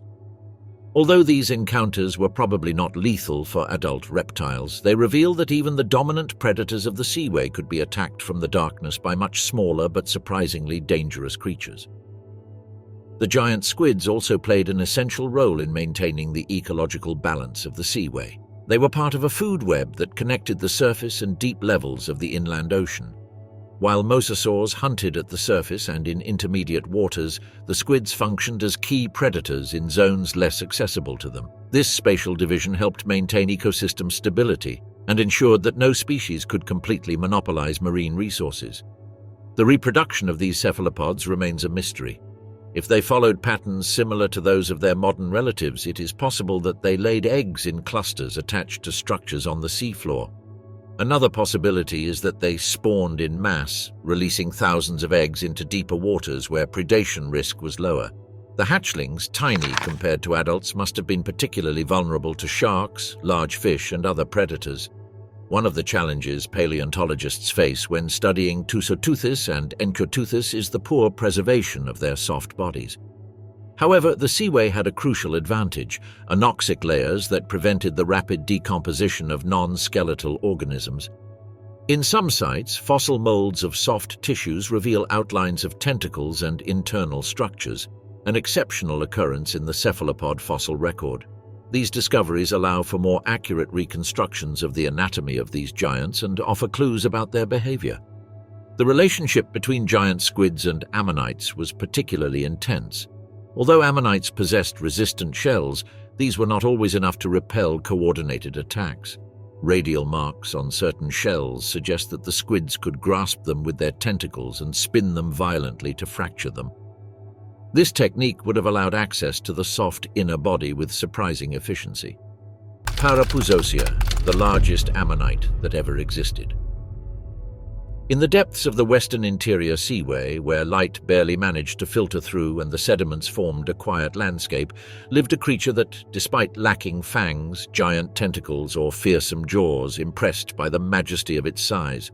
Although these encounters were probably not lethal for adult reptiles, they reveal that even the dominant predators of the Seaway could be attacked from the darkness by much smaller but surprisingly dangerous creatures. The giant squids also played an essential role in maintaining the ecological balance of the Seaway. They were part of a food web that connected the surface and deep levels of the inland ocean. While mosasaurs hunted at the surface and in intermediate waters, the squids functioned as key predators in zones less accessible to them. This spatial division helped maintain ecosystem stability and ensured that no species could completely monopolize marine resources. The reproduction of these cephalopods remains a mystery. If they followed patterns similar to those of their modern relatives, it is possible that they laid eggs in clusters attached to structures on the seafloor. Another possibility is that they spawned in mass, releasing thousands of eggs into deeper waters where predation risk was lower. The hatchlings, tiny compared to adults, must have been particularly vulnerable to sharks, large fish, and other predators. One of the challenges paleontologists face when studying Tusoteuthis and Encurteuthis is the poor preservation of their soft bodies. However, the Seaway had a crucial advantage: anoxic layers that prevented the rapid decomposition of non-skeletal organisms. In some sites, fossil molds of soft tissues reveal outlines of tentacles and internal structures, an exceptional occurrence in the cephalopod fossil record. These discoveries allow for more accurate reconstructions of the anatomy of these giants and offer clues about their behavior. The relationship between giant squids and ammonites was particularly intense. Although ammonites possessed resistant shells, these were not always enough to repel coordinated attacks. Radial marks on certain shells suggest that the squids could grasp them with their tentacles and spin them violently to fracture them. This technique would have allowed access to the soft inner body with surprising efficiency. Parapuzosia, the largest ammonite that ever existed. In the depths of the western interior Seaway, where light barely managed to filter through and the sediments formed a quiet landscape, lived a creature that, despite lacking fangs, giant tentacles, or fearsome jaws, impressed by the majesty of its size.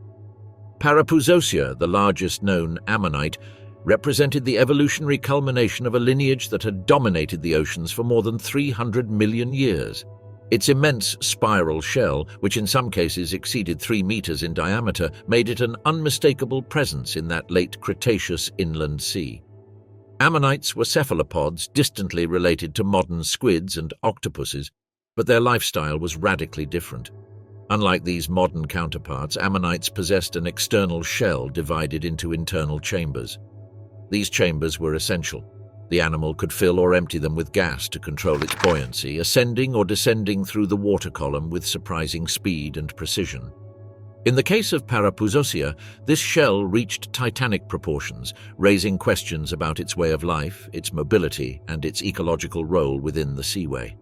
Parapuzosia, the largest known ammonite, represented the evolutionary culmination of a lineage that had dominated the oceans for more than 300 million years. Its immense spiral shell, which in some cases exceeded 3 meters in diameter, made it an unmistakable presence in that late Cretaceous inland sea. Ammonites were cephalopods distantly related to modern squids and octopuses, but their lifestyle was radically different. Unlike these modern counterparts, ammonites possessed an external shell divided into internal chambers. These chambers were essential. The animal could fill or empty them with gas to control its buoyancy, ascending or descending through the water column with surprising speed and precision. In the case of Parapuzosia, this shell reached titanic proportions, raising questions about its way of life, its mobility, and its ecological role within the Seaway.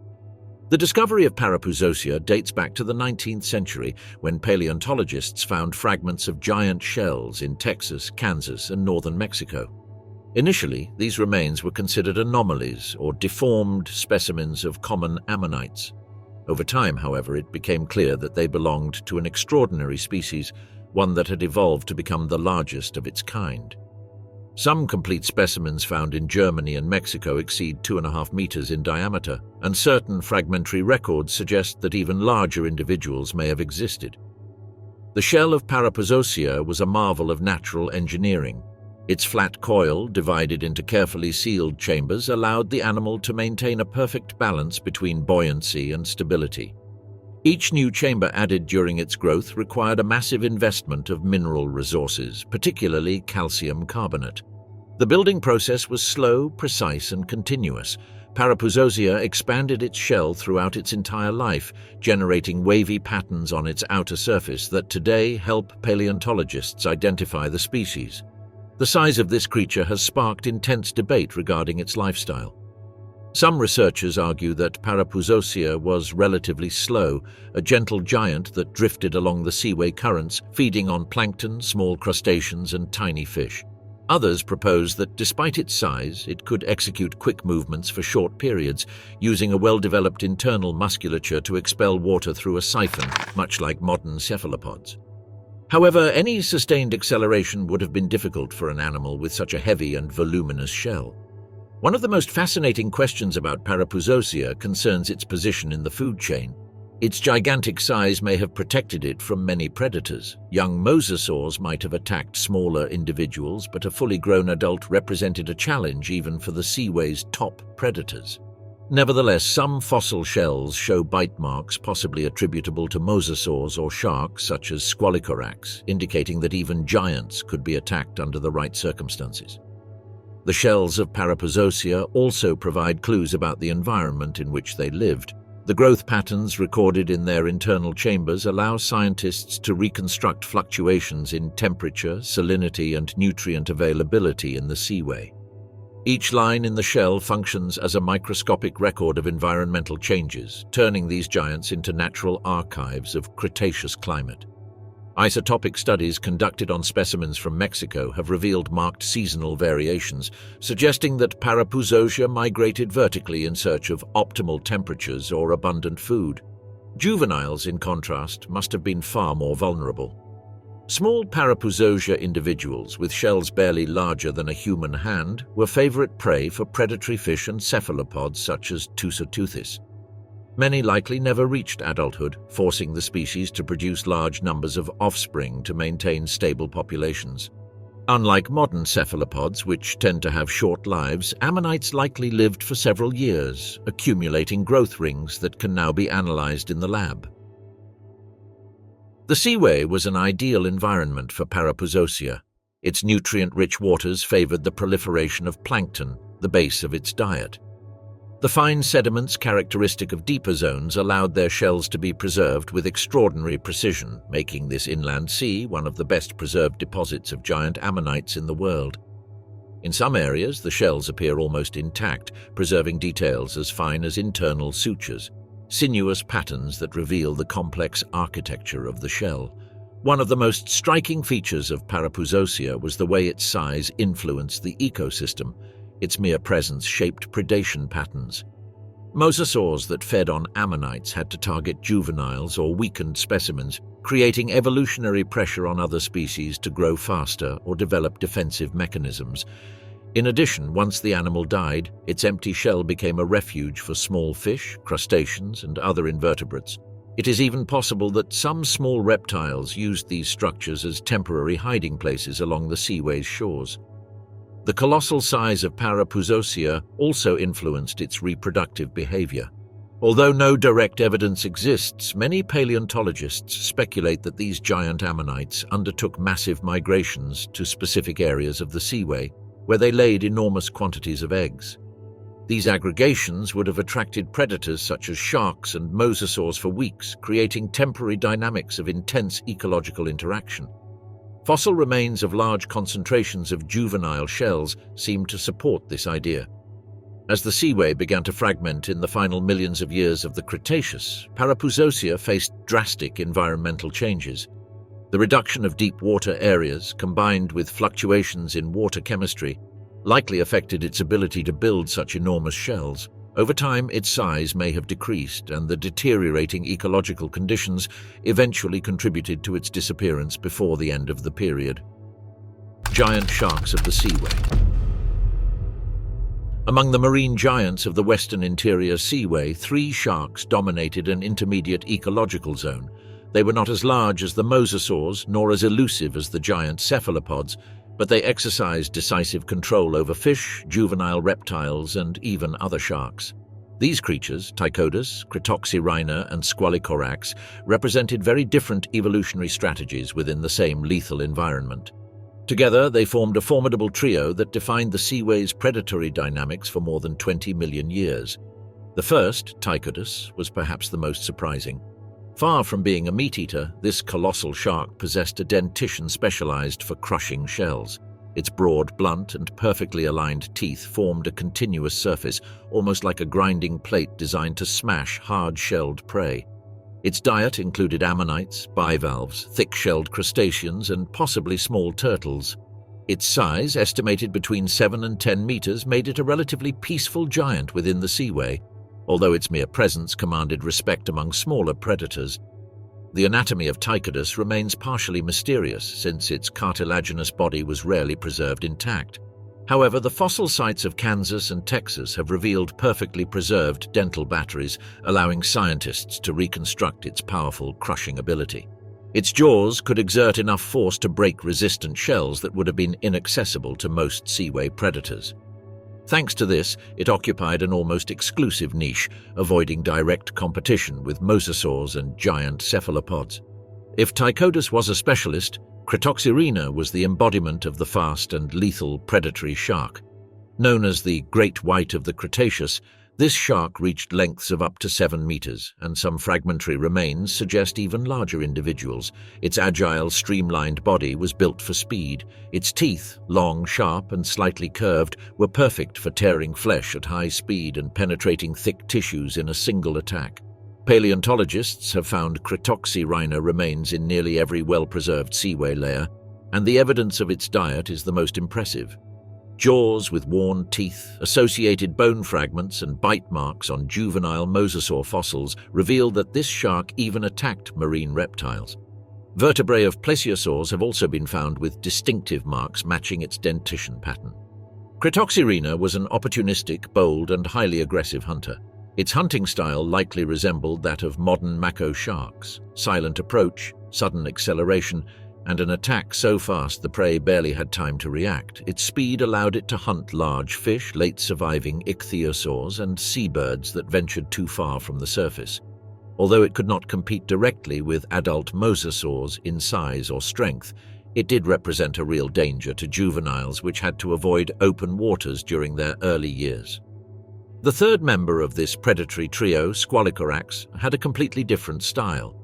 The discovery of Parapuzosia dates back to the 19th century, when paleontologists found fragments of giant shells in Texas, Kansas, and northern Mexico. Initially, these remains were considered anomalies or deformed specimens of common ammonites. Over time, however, it became clear that they belonged to an extraordinary species, one that had evolved to become the largest of its kind. Some complete specimens found in Germany and Mexico exceed 2.5 meters in diameter, and certain fragmentary records suggest that even larger individuals may have existed. The shell of Parapuzosia was a marvel of natural engineering. Its flat coil, divided into carefully sealed chambers, allowed the animal to maintain a perfect balance between buoyancy and stability. Each new chamber added during its growth required a massive investment of mineral resources, particularly calcium carbonate. The building process was slow, precise, and continuous. Parapuzosia expanded its shell throughout its entire life, generating wavy patterns on its outer surface that today help paleontologists identify the species. The size of this creature has sparked intense debate regarding its lifestyle. Some researchers argue that Parapuzosia was relatively slow, a gentle giant that drifted along the Seaway currents, feeding on plankton, small crustaceans, and tiny fish. Others propose that despite its size, it could execute quick movements for short periods, using a well-developed internal musculature to expel water through a siphon, much like modern cephalopods. However, any sustained acceleration would have been difficult for an animal with such a heavy and voluminous shell. One of the most fascinating questions about Parapuzosia concerns its position in the food chain. Its gigantic size may have protected it from many predators. Young mosasaurs might have attacked smaller individuals, but a fully grown adult represented a challenge even for the Seaway's top predators. Nevertheless, some fossil shells show bite marks possibly attributable to mosasaurs or sharks such as Squalicorax, indicating that even giants could be attacked under the right circumstances. The shells of Parapuzosia also provide clues about the environment in which they lived. The growth patterns recorded in their internal chambers allow scientists to reconstruct fluctuations in temperature, salinity, and nutrient availability in the Seaway. Each line in the shell functions as a microscopic record of environmental changes, turning these giants into natural archives of Cretaceous climate. Isotopic studies conducted on specimens from Mexico have revealed marked seasonal variations, suggesting that Parapuzosia migrated vertically in search of optimal temperatures or abundant food. Juveniles, in contrast, must have been far more vulnerable. Small Parapuzosia individuals with shells barely larger than a human hand were favorite prey for predatory fish and cephalopods such as Deinosuchus. Many likely never reached adulthood, forcing the species to produce large numbers of offspring to maintain stable populations. Unlike modern cephalopods, which tend to have short lives, ammonites likely lived for several years, accumulating growth rings that can now be analyzed in the lab. The Seaway was an ideal environment for Parapuzosia. Its nutrient-rich waters favored the proliferation of plankton, the base of its diet. The fine sediments characteristic of deeper zones allowed their shells to be preserved with extraordinary precision, making this inland sea one of the best preserved deposits of giant ammonites in the world. In some areas, the shells appear almost intact, preserving details as fine as internal sutures, sinuous patterns that reveal the complex architecture of the shell. One of the most striking features of Parapuzosia was the way its size influenced the ecosystem. Its mere presence shaped predation patterns. Mosasaurs that fed on ammonites had to target juveniles or weakened specimens, creating evolutionary pressure on other species to grow faster or develop defensive mechanisms. In addition, once the animal died, its empty shell became a refuge for small fish, crustaceans, and other invertebrates. It is even possible that some small reptiles used these structures as temporary hiding places along the Seaway's shores. The colossal size of Parapuzosia also influenced its reproductive behavior. Although no direct evidence exists, many paleontologists speculate that these giant ammonites undertook massive migrations to specific areas of the Seaway, where they laid enormous quantities of eggs. These aggregations would have attracted predators such as sharks and mosasaurs for weeks, creating temporary dynamics of intense ecological interaction. Fossil remains of large concentrations of juvenile shells seem to support this idea. As the Seaway began to fragment in the final millions of years of the Cretaceous, Parapuzosia faced drastic environmental changes. The reduction of deep water areas, combined with fluctuations in water chemistry, likely affected its ability to build such enormous shells. Over time, its size may have decreased, and the deteriorating ecological conditions eventually contributed to its disappearance before the end of the period. Giant sharks of the Seaway. Among the marine giants of the western interior Seaway, 3 sharks dominated an intermediate ecological zone. They were not as large as the mosasaurs, nor as elusive as the giant cephalopods, but they exercised decisive control over fish, juvenile reptiles, and even other sharks. These creatures, Tylosaurus, Cretoxyrhina, and Squalicorax, represented very different evolutionary strategies within the same lethal environment. Together, they formed a formidable trio that defined the Seaway's predatory dynamics for more than 20 million years. The first, Tylosaurus, was perhaps the most surprising. Far from being a meat-eater, this colossal shark possessed a dentition specialized for crushing shells. Its broad, blunt, and perfectly aligned teeth formed a continuous surface, almost like a grinding plate designed to smash hard-shelled prey. Its diet included ammonites, bivalves, thick-shelled crustaceans, and possibly small turtles. Its size, estimated between 7 and 10 meters, made it a relatively peaceful giant within the Seaway, although its mere presence commanded respect among smaller predators. The anatomy of Tylosaurus remains partially mysterious, since its cartilaginous body was rarely preserved intact. However, the fossil sites of Kansas and Texas have revealed perfectly preserved dental batteries, allowing scientists to reconstruct its powerful crushing ability. Its jaws could exert enough force to break resistant shells that would have been inaccessible to most Seaway predators. Thanks to this, it occupied an almost exclusive niche, avoiding direct competition with mosasaurs and giant cephalopods. If Tylosaurus was a specialist, Cretoxyrina was the embodiment of the fast and lethal predatory shark. Known as the Great White of the Cretaceous, this shark reached lengths of up to 7 meters, and some fragmentary remains suggest even larger individuals. Its agile, streamlined body was built for speed. Its teeth, long, sharp, and slightly curved, were perfect for tearing flesh at high speed and penetrating thick tissues in a single attack. Paleontologists have found Cretoxyrina remains in nearly every well-preserved Seaway layer, and the evidence of its diet is the most impressive. Jaws with worn teeth, associated bone fragments, and bite marks on juvenile mosasaur fossils reveal that this shark even attacked marine reptiles. Vertebrae of plesiosaurs have also been found with distinctive marks matching its dentition pattern. Cretoxyrina was an opportunistic, bold, and highly aggressive hunter. Its hunting style likely resembled that of modern mako sharks: silent approach, sudden acceleration, and an attack so fast the prey barely had time to react. Its speed allowed it to hunt large fish, late-surviving ichthyosaurs, and seabirds that ventured too far from the surface. Although it could not compete directly with adult mosasaurs in size or strength, it did represent a real danger to juveniles which had to avoid open waters during their early years. The third member of this predatory trio, Squalicorax, had a completely different style.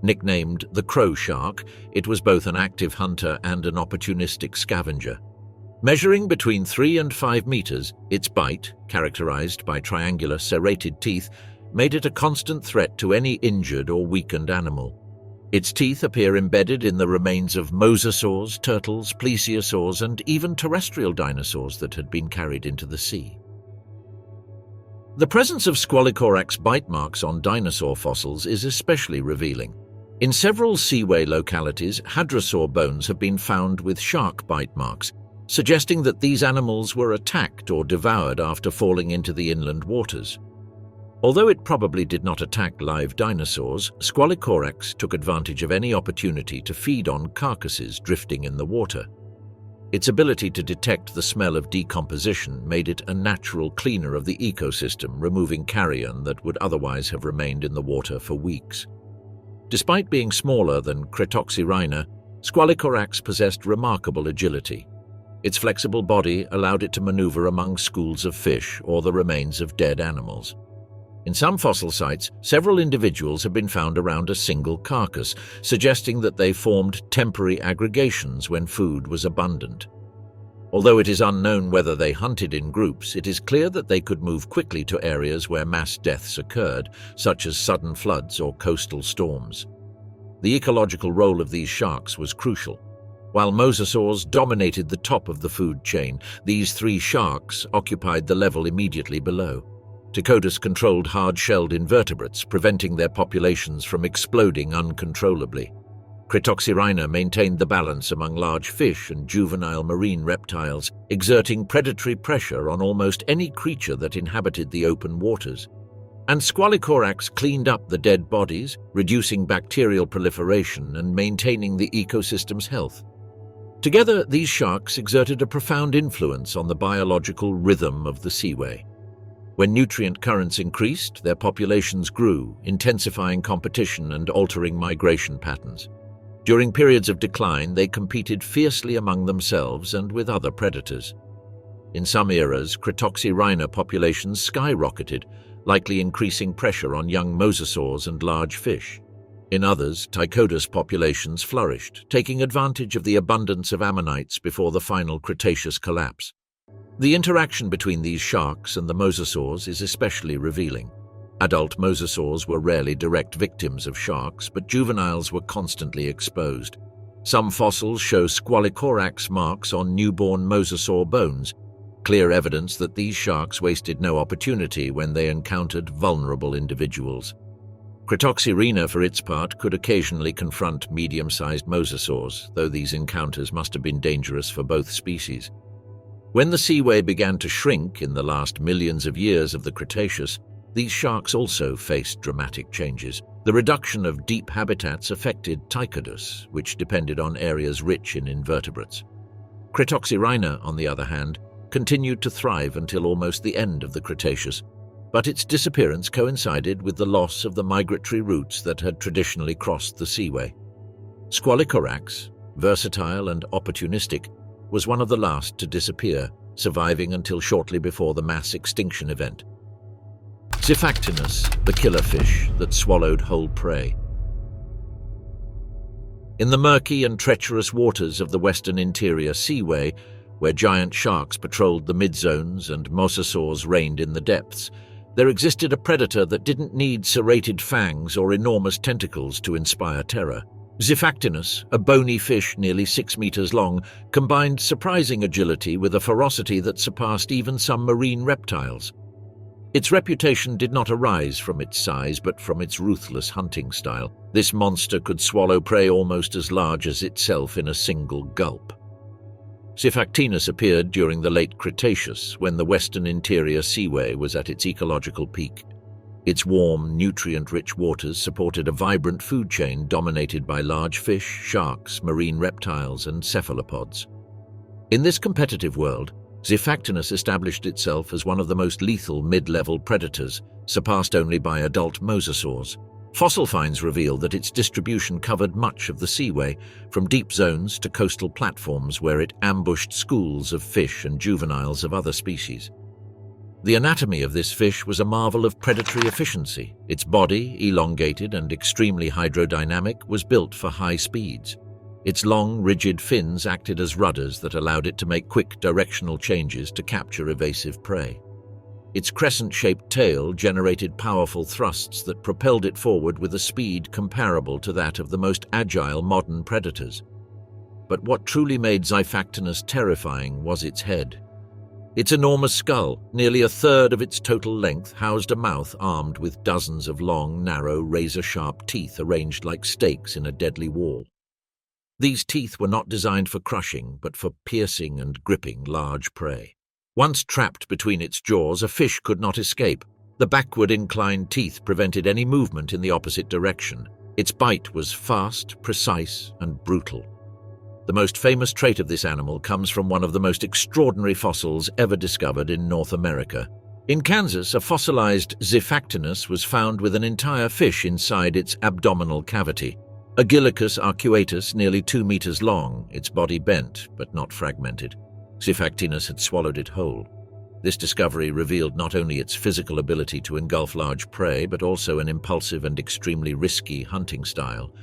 Nicknamed the crow shark, it was both an active hunter and an opportunistic scavenger. Measuring between 3 and 5 meters, its bite, characterized by triangular serrated teeth, made it a constant threat to any injured or weakened animal. Its teeth appear embedded in the remains of mosasaurs, turtles, plesiosaurs, and even terrestrial dinosaurs that had been carried into the sea. The presence of Squalicorax bite marks on dinosaur fossils is especially revealing. In several Seaway localities, hadrosaur bones have been found with shark bite marks, suggesting that these animals were attacked or devoured after falling into the inland waters. Although it probably did not attack live dinosaurs, Squalicorax took advantage of any opportunity to feed on carcasses drifting in the water. Its ability to detect the smell of decomposition made it a natural cleaner of the ecosystem, removing carrion that would otherwise have remained in the water for weeks. Despite being smaller than Cretoxyrina, Squalicorax possessed remarkable agility. Its flexible body allowed it to maneuver among schools of fish or the remains of dead animals. In some fossil sites, several individuals have been found around a single carcass, suggesting that they formed temporary aggregations when food was abundant. Although it is unknown whether they hunted in groups, it is clear that they could move quickly to areas where mass deaths occurred, such as sudden floods or coastal storms. The ecological role of these sharks was crucial. While mosasaurs dominated the top of the food chain, these 3 sharks occupied the level immediately below. Tylosaurus controlled hard-shelled invertebrates, preventing their populations from exploding uncontrollably. Cretoxyrina maintained the balance among large fish and juvenile marine reptiles, exerting predatory pressure on almost any creature that inhabited the open waters. And Squalicorax cleaned up the dead bodies, reducing bacterial proliferation and maintaining the ecosystem's health. Together, these sharks exerted a profound influence on the biological rhythm of the Seaway. When nutrient currents increased, their populations grew, intensifying competition and altering migration patterns. During periods of decline, they competed fiercely among themselves and with other predators. In some eras, Cretoxyrina populations skyrocketed, likely increasing pressure on young mosasaurs and large fish. In others, Tylosaurus populations flourished, taking advantage of the abundance of ammonites before the final Cretaceous collapse. The interaction between these sharks and the mosasaurs is especially revealing. Adult mosasaurs were rarely direct victims of sharks, but juveniles were constantly exposed. Some fossils show Squalicorax marks on newborn mosasaur bones, clear evidence that these sharks wasted no opportunity when they encountered vulnerable individuals. Cretoxyrina, for its part, could occasionally confront medium-sized mosasaurs, though these encounters must have been dangerous for both species. When the Seaway began to shrink in the last millions of years of the Cretaceous, these sharks also faced dramatic changes. The reduction of deep habitats affected Tylosaurus, which depended on areas rich in invertebrates. Cretoxyrhina, on the other hand, continued to thrive until almost the end of the Cretaceous, but its disappearance coincided with the loss of the migratory routes that had traditionally crossed the Seaway. Squalicorax, versatile and opportunistic, was one of the last to disappear, surviving until shortly before the mass extinction event. Xiphactinus, the killer fish that swallowed whole prey. In the murky and treacherous waters of the western interior Seaway, where giant sharks patrolled the mid-zones and mosasaurs reigned in the depths, there existed a predator that didn't need serrated fangs or enormous tentacles to inspire terror. Xiphactinus, a bony fish nearly 6 meters long, combined surprising agility with a ferocity that surpassed even some marine reptiles. Its reputation did not arise from its size, but from its ruthless hunting style. This monster could swallow prey almost as large as itself in a single gulp. Xiphactinus appeared during the late Cretaceous, when the western interior Seaway was at its ecological peak. Its warm, nutrient-rich waters supported a vibrant food chain dominated by large fish, sharks, marine reptiles, and cephalopods. In this competitive world, Xiphactinus established itself as one of the most lethal mid-level predators, surpassed only by adult mosasaurs. Fossil finds reveal that its distribution covered much of the Seaway, from deep zones to coastal platforms where it ambushed schools of fish and juveniles of other species. The anatomy of this fish was a marvel of predatory efficiency. Its body, elongated and extremely hydrodynamic, was built for high speeds. Its long, rigid fins acted as rudders that allowed it to make quick directional changes to capture evasive prey. Its crescent-shaped tail generated powerful thrusts that propelled it forward with a speed comparable to that of the most agile modern predators. But what truly made Xiphactinus terrifying was its head. Its enormous skull, nearly a third of its total length, housed a mouth armed with dozens of long, narrow, razor-sharp teeth arranged like stakes in a deadly wall. These teeth were not designed for crushing, but for piercing and gripping large prey. Once trapped between its jaws, a fish could not escape. The backward inclined teeth prevented any movement in the opposite direction. Its bite was fast, precise, and brutal. The most famous trait of this animal comes from one of the most extraordinary fossils ever discovered in North America. In Kansas, a fossilized Xiphactinus was found with an entire fish inside its abdominal cavity. Agillicus arcuatus, nearly 2 meters long, its body bent but not fragmented. Xiphactinus had swallowed it whole. This discovery revealed not only its physical ability to engulf large prey, but also an impulsive and extremely risky hunting style.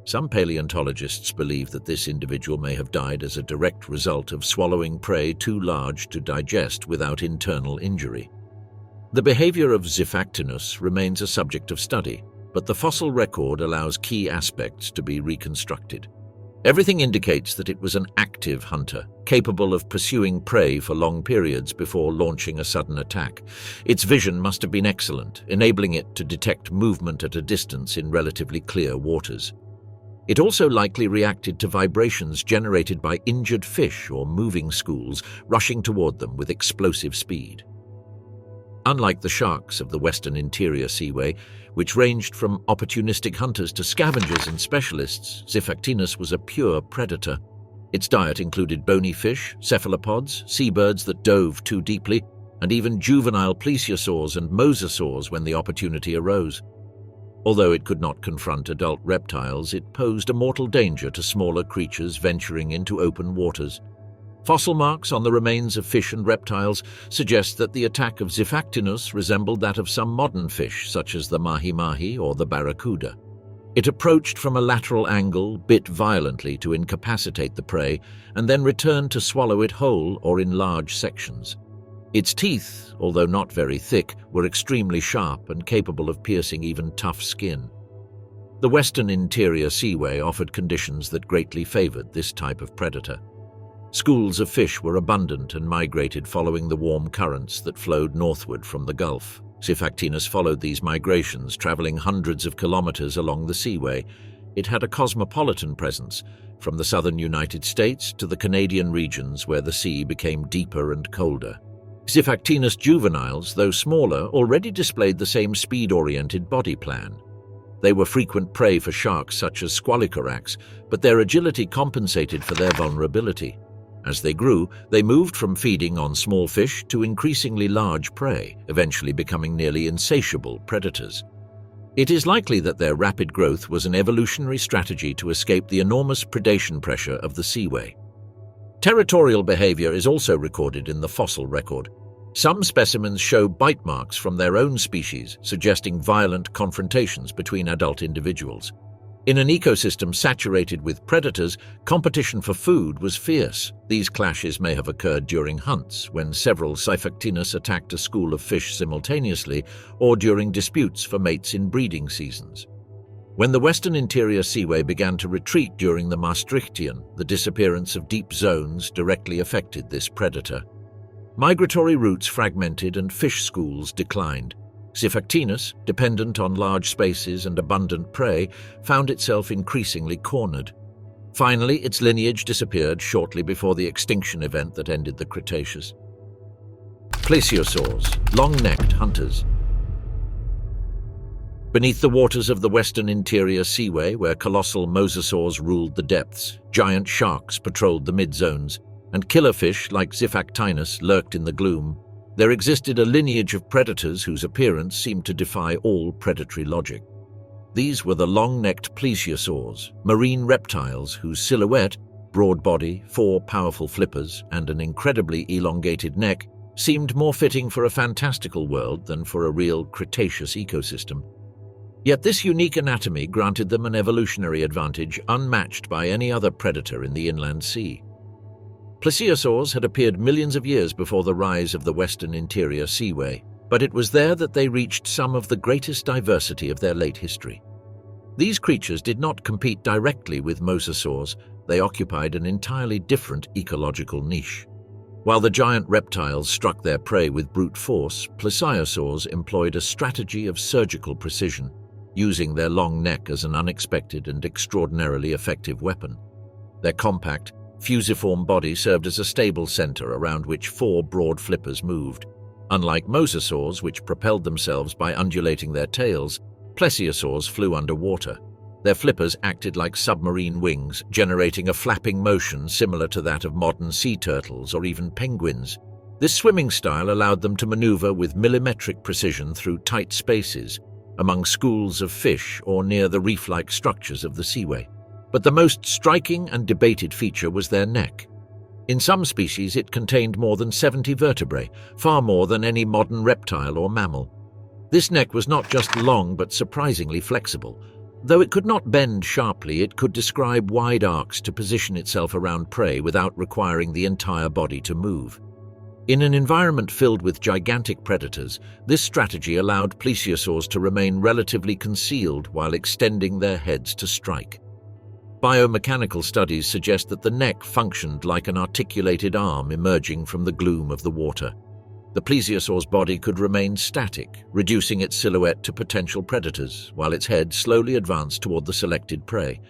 Some paleontologists believe that this individual may have died as a direct result of swallowing prey too large to digest without internal injury. The behavior of Xiphactinus remains a subject of study, but the fossil record allows key aspects to be reconstructed. Everything indicates that it was an active hunter, capable of pursuing prey for long periods before launching a sudden attack. Its vision must have been excellent, enabling it to detect movement at a distance in relatively clear waters. It also likely reacted to vibrations generated by injured fish or moving schools rushing toward them with explosive speed. Unlike the sharks of the western interior Seaway, which ranged from opportunistic hunters to scavengers and specialists, Xiphactinus was a pure predator. Its diet included bony fish, cephalopods, seabirds that dove too deeply, and even juvenile plesiosaurs and mosasaurs when the opportunity arose. Although it could not confront adult reptiles, it posed a mortal danger to smaller creatures venturing into open waters. Fossil marks on the remains of fish and reptiles suggest that the attack of Xiphactinus resembled that of some modern fish, such as the mahi-mahi or the barracuda. It approached from a lateral angle, bit violently to incapacitate the prey, and then returned to swallow it whole or in large sections. Its teeth, although not very thick, were extremely sharp and capable of piercing even tough skin. The western interior Seaway offered conditions that greatly favored this type of predator. Schools of fish were abundant and migrated following the warm currents that flowed northward from the Gulf. Xiphactinus followed these migrations, traveling hundreds of kilometers along the Seaway. it had a cosmopolitan presence, from the southern United States to the Canadian regions where the sea became deeper and colder. Xiphactinus juveniles, though smaller, already displayed the same speed-oriented body plan. They were frequent prey for sharks such as squalicorax, but their agility compensated for their vulnerability. As they grew, they moved from feeding on small fish to increasingly large prey, eventually becoming nearly insatiable predators. It is likely that their rapid growth was an evolutionary strategy to escape the enormous predation pressure of the Seaway. Territorial behavior is also recorded in the fossil record. Some specimens show bite marks from their own species, suggesting violent confrontations between adult individuals. In an ecosystem saturated with predators, competition for food was fierce. These clashes may have occurred during hunts, when several Xiphactinus attacked a school of fish simultaneously, or during disputes for mates in breeding seasons. When the western interior seaway began to retreat during the Maastrichtian, the disappearance of deep zones directly affected this predator. Migratory routes fragmented and fish schools declined. Xiphactinus, dependent on large spaces and abundant prey, found itself increasingly cornered. Finally, its lineage disappeared shortly before the extinction event that ended the Cretaceous. Plesiosaurs, long-necked hunters. Beneath the waters of the western interior seaway, where colossal mosasaurs ruled the depths, giant sharks patrolled the mid-zones, and killer fish like Xiphactinus lurked in the gloom, there existed a lineage of predators whose appearance seemed to defy all predatory logic. These were the long-necked plesiosaurs, marine reptiles whose silhouette, broad body, 4 powerful flippers, and an incredibly elongated neck seemed more fitting for a fantastical world than for a real Cretaceous ecosystem. Yet this unique anatomy granted them an evolutionary advantage unmatched by any other predator in the inland sea. Plesiosaurs had appeared millions of years before the rise of the western interior seaway, but it was there that they reached some of the greatest diversity of their late history. These creatures did not compete directly with mosasaurs, they occupied an entirely different ecological niche. While the giant reptiles struck their prey with brute force, plesiosaurs employed a strategy of surgical precision, using their long neck as an unexpected and extraordinarily effective weapon. Their compact, fusiform body served as a stable center around which 4 broad flippers moved. Unlike mosasaurs, which propelled themselves by undulating their tails, plesiosaurs flew underwater. Their flippers acted like submarine wings, generating a flapping motion similar to that of modern sea turtles or even penguins. This swimming style allowed them to maneuver with millimetric precision through tight spaces, among schools of fish or near the reef-like structures of the seaway. But the most striking and debated feature was their neck. In some species, it contained more than 70 vertebrae, far more than any modern reptile or mammal. This neck was not just long but surprisingly flexible. Though it could not bend sharply, it could describe wide arcs to position itself around prey without requiring the entire body to move. In an environment filled with gigantic predators, this strategy allowed plesiosaurs to remain relatively concealed while extending their heads to strike. Biomechanical studies suggest that the neck functioned like an articulated arm emerging from the gloom of the water. The plesiosaur's body could remain static, reducing its silhouette to potential predators, while its head slowly advanced toward the selected prey.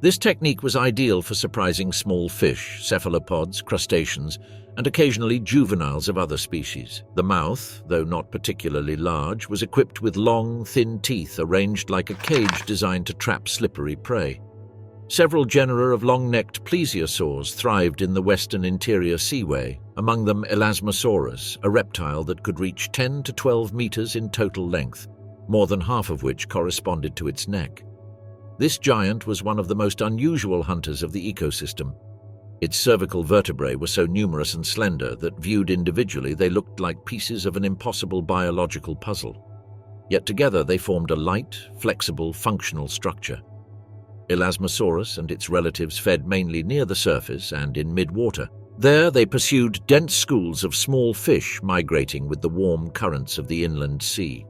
This technique was ideal for surprising small fish, cephalopods, crustaceans, and occasionally juveniles of other species. The mouth, though not particularly large, was equipped with long, thin teeth arranged like a cage designed to trap slippery prey. Several genera of long-necked plesiosaurs thrived in the western interior seaway, among them Elasmosaurus, a reptile that could reach 10 to 12 meters in total length, more than half of which corresponded to its neck. This giant was one of the most unusual hunters of the ecosystem. Its cervical vertebrae were so numerous and slender that, viewed individually, they looked like pieces of an impossible biological puzzle. Yet together they formed a light, flexible, functional structure. Elasmosaurus and its relatives fed mainly near the surface and in mid-water. There they pursued dense schools of small fish migrating with the warm currents of the inland sea.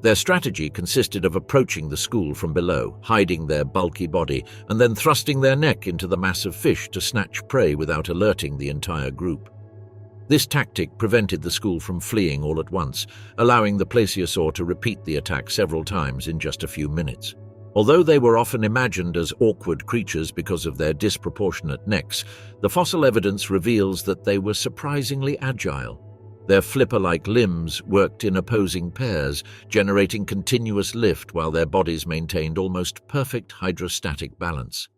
Their strategy consisted of approaching the school from below, hiding their bulky body, and then thrusting their neck into the mass of fish to snatch prey without alerting the entire group. This tactic prevented the school from fleeing all at once, allowing the plesiosaur to repeat the attack several times in just a few minutes. Although they were often imagined as awkward creatures because of their disproportionate necks, the fossil evidence reveals that they were surprisingly agile. Their flipper-like limbs worked in opposing pairs, generating continuous lift while their bodies maintained almost perfect hydrostatic balance.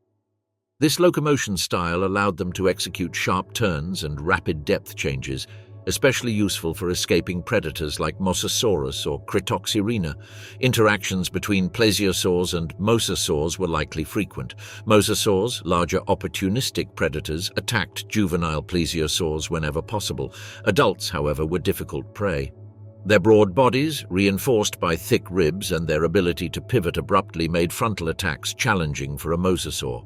This locomotion style allowed them to execute sharp turns and rapid depth changes, especially useful for escaping predators like Mosasaurus or Critoxyrina. Interactions between plesiosaurs and mosasaurs were likely frequent. Mosasaurs, larger opportunistic predators, attacked juvenile plesiosaurs whenever possible. Adults, however, were difficult prey. Their broad bodies, reinforced by thick ribs and their ability to pivot abruptly, made frontal attacks challenging for a mosasaur.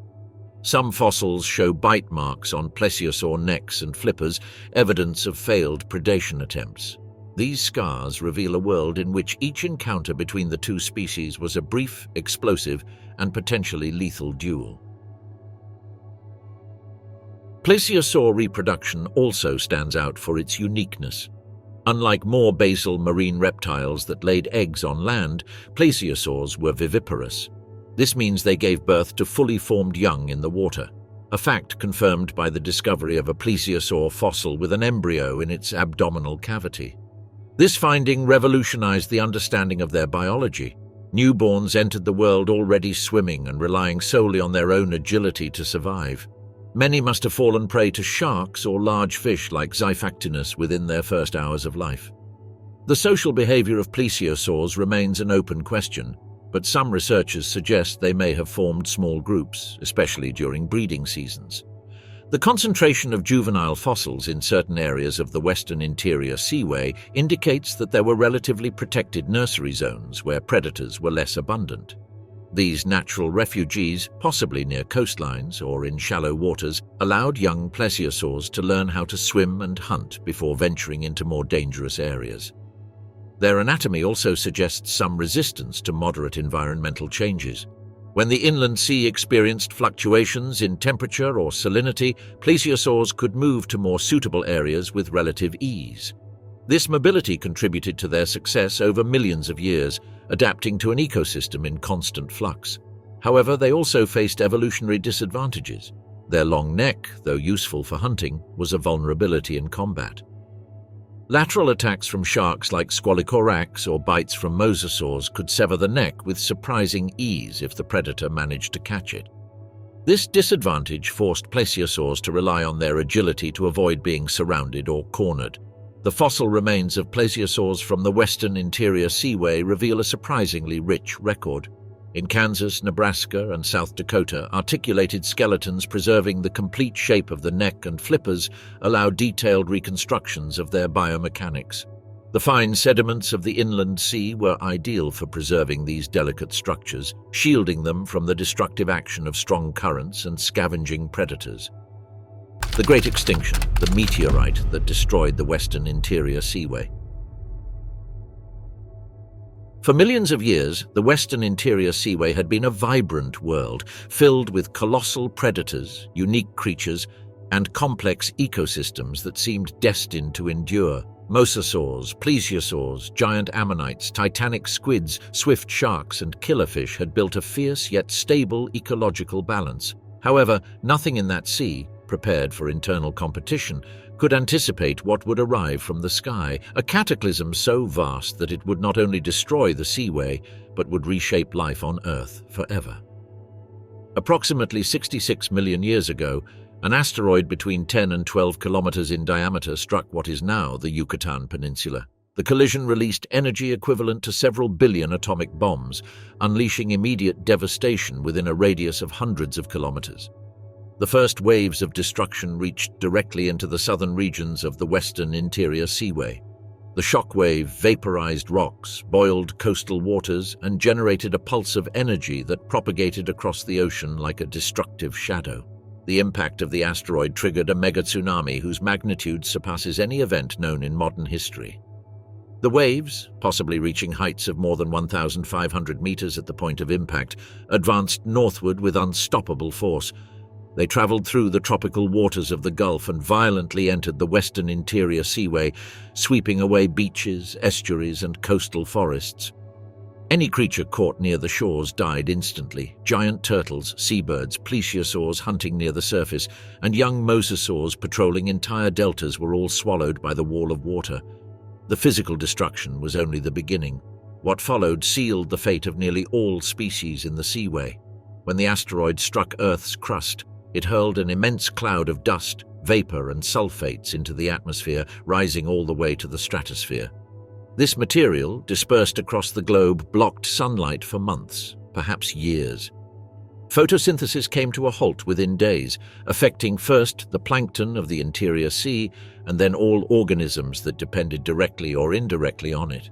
Some fossils show bite marks on plesiosaur necks and flippers, evidence of failed predation attempts. These scars reveal a world in which each encounter between the two species was a brief, explosive, and potentially lethal duel. Plesiosaur reproduction also stands out for its uniqueness. Unlike more basal marine reptiles that laid eggs on land, plesiosaurs were viviparous. This means they gave birth to fully formed young in the water, a fact confirmed by the discovery of a plesiosaur fossil with an embryo in its abdominal cavity. This finding revolutionized the understanding of their biology. Newborns entered the world already swimming and relying solely on their own agility to survive. Many must have fallen prey to sharks or large fish like Xiphactinus within their first hours of life. The social behavior of plesiosaurs remains an open question, but some researchers suggest they may have formed small groups, especially during breeding seasons. The concentration of juvenile fossils in certain areas of the western interior Seaway indicates that there were relatively protected nursery zones where predators were less abundant. These natural refuges, possibly near coastlines or in shallow waters, allowed young plesiosaurs to learn how to swim and hunt before venturing into more dangerous areas. Their anatomy also suggests some resistance to moderate environmental changes. When the inland sea experienced fluctuations in temperature or salinity, plesiosaurs could move to more suitable areas with relative ease. This mobility contributed to their success over millions of years, adapting to an ecosystem in constant flux. However, they also faced evolutionary disadvantages. Their long neck, though useful for hunting, was a vulnerability in combat. Lateral attacks from sharks like Squalicorax or bites from mosasaurs could sever the neck with surprising ease if the predator managed to catch it. This disadvantage forced plesiosaurs to rely on their agility to avoid being surrounded or cornered. The fossil remains of plesiosaurs from the western interior Seaway reveal a surprisingly rich record. In Kansas, Nebraska, and South Dakota, articulated skeletons preserving the complete shape of the neck and flippers allow detailed reconstructions of their biomechanics. The fine sediments of the inland sea were ideal for preserving these delicate structures, shielding them from the destructive action of strong currents and scavenging predators. The Great Extinction, the meteorite that destroyed the western interior Seaway. For millions of years, the western interior Seaway had been a vibrant world, filled with colossal predators, unique creatures, and complex ecosystems that seemed destined to endure. Mosasaurs, plesiosaurs, giant ammonites, titanic squids, swift sharks, and killerfish had built a fierce yet stable ecological balance. However, nothing in that sea, prepared for internal competition, could anticipate what would arrive from the sky, a cataclysm so vast that it would not only destroy the Seaway, but would reshape life on Earth forever. Approximately 66 million years ago, an asteroid between 10 and 12 kilometers in diameter struck what is now the Yucatan Peninsula. The collision released energy equivalent to several billion atomic bombs, unleashing immediate devastation within a radius of hundreds of kilometers. The first waves of destruction reached directly into the southern regions of the western interior Seaway. The shockwave vaporized rocks, boiled coastal waters, and generated a pulse of energy that propagated across the ocean like a destructive shadow. The impact of the asteroid triggered a megatsunami whose magnitude surpasses any event known in modern history. The waves, possibly reaching heights of more than 1,500 meters at the point of impact, advanced northward with unstoppable force. They traveled through the tropical waters of the Gulf and violently entered the western interior Seaway, sweeping away beaches, estuaries, and coastal forests. Any creature caught near the shores died instantly. Giant turtles, seabirds, plesiosaurs hunting near the surface, and young mosasaurs patrolling entire deltas were all swallowed by the wall of water. The physical destruction was only the beginning. What followed sealed the fate of nearly all species in the Seaway. When the asteroid struck Earth's crust, it hurled an immense cloud of dust, vapor, and sulfates into the atmosphere, rising all the way to the stratosphere. This material, dispersed across the globe, blocked sunlight for months, perhaps years. Photosynthesis came to a halt within days, affecting first the plankton of the interior sea and then all organisms that depended directly or indirectly on it.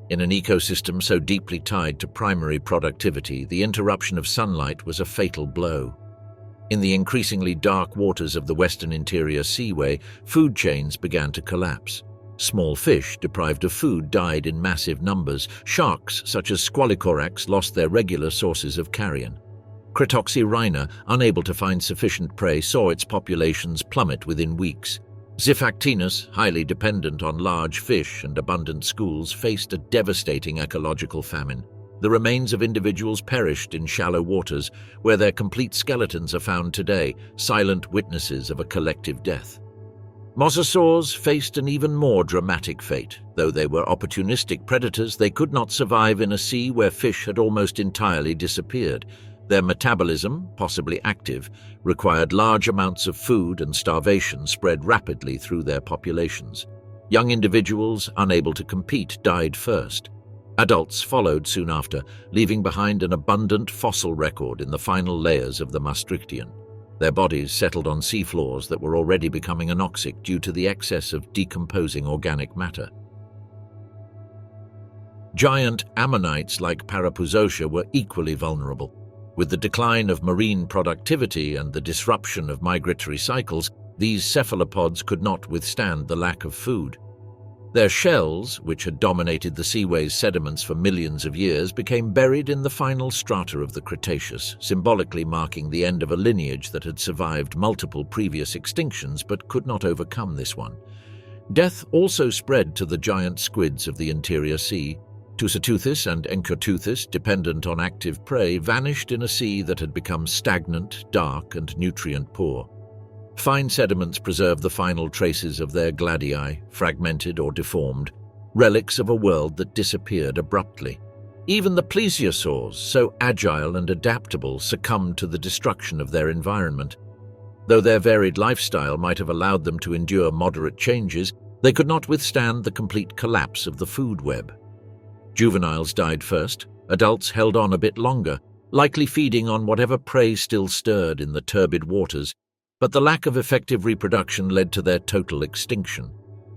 In an ecosystem so deeply tied to primary productivity, the interruption of sunlight was a fatal blow. In the increasingly dark waters of the western interior seaway, food chains began to collapse. Small fish, deprived of food, died in massive numbers. Sharks, such as Squalicorax, lost their regular sources of carrion. Cretoxyrhina, unable to find sufficient prey, saw its populations plummet within weeks. Xiphactinus, highly dependent on large fish and abundant schools, faced a devastating ecological famine. The remains of individuals perished in shallow waters, where their complete skeletons are found today, silent witnesses of a collective death. Mosasaurs faced an even more dramatic fate. Though they were opportunistic predators, they could not survive in a sea where fish had almost entirely disappeared. Their metabolism, possibly active, required large amounts of food, and starvation spread rapidly through their populations. Young individuals, unable to compete, died first. Adults followed soon after, leaving behind an abundant fossil record in the final layers of the Maastrichtian. Their bodies settled on seafloors that were already becoming anoxic due to the excess of decomposing organic matter. Giant ammonites like Parapuzosia were equally vulnerable. With the decline of marine productivity and the disruption of migratory cycles, these cephalopods could not withstand the lack of food. Their shells, which had dominated the Seaway's sediments for millions of years, became buried in the final strata of the Cretaceous, symbolically marking the end of a lineage that had survived multiple previous extinctions but could not overcome this one. Death also spread to the giant squids of the interior sea. Tusateuthis and Encurteuthis, dependent on active prey, vanished in a sea that had become stagnant, dark, and nutrient-poor. Fine sediments preserve the final traces of their gladii, fragmented or deformed, relics of a world that disappeared abruptly. Even the plesiosaurs, so agile and adaptable, succumbed to the destruction of their environment. Though their varied lifestyle might have allowed them to endure moderate changes, they could not withstand the complete collapse of the food web. Juveniles died first, adults held on a bit longer, likely feeding on whatever prey still stirred in the turbid waters, but the lack of effective reproduction led to their total extinction.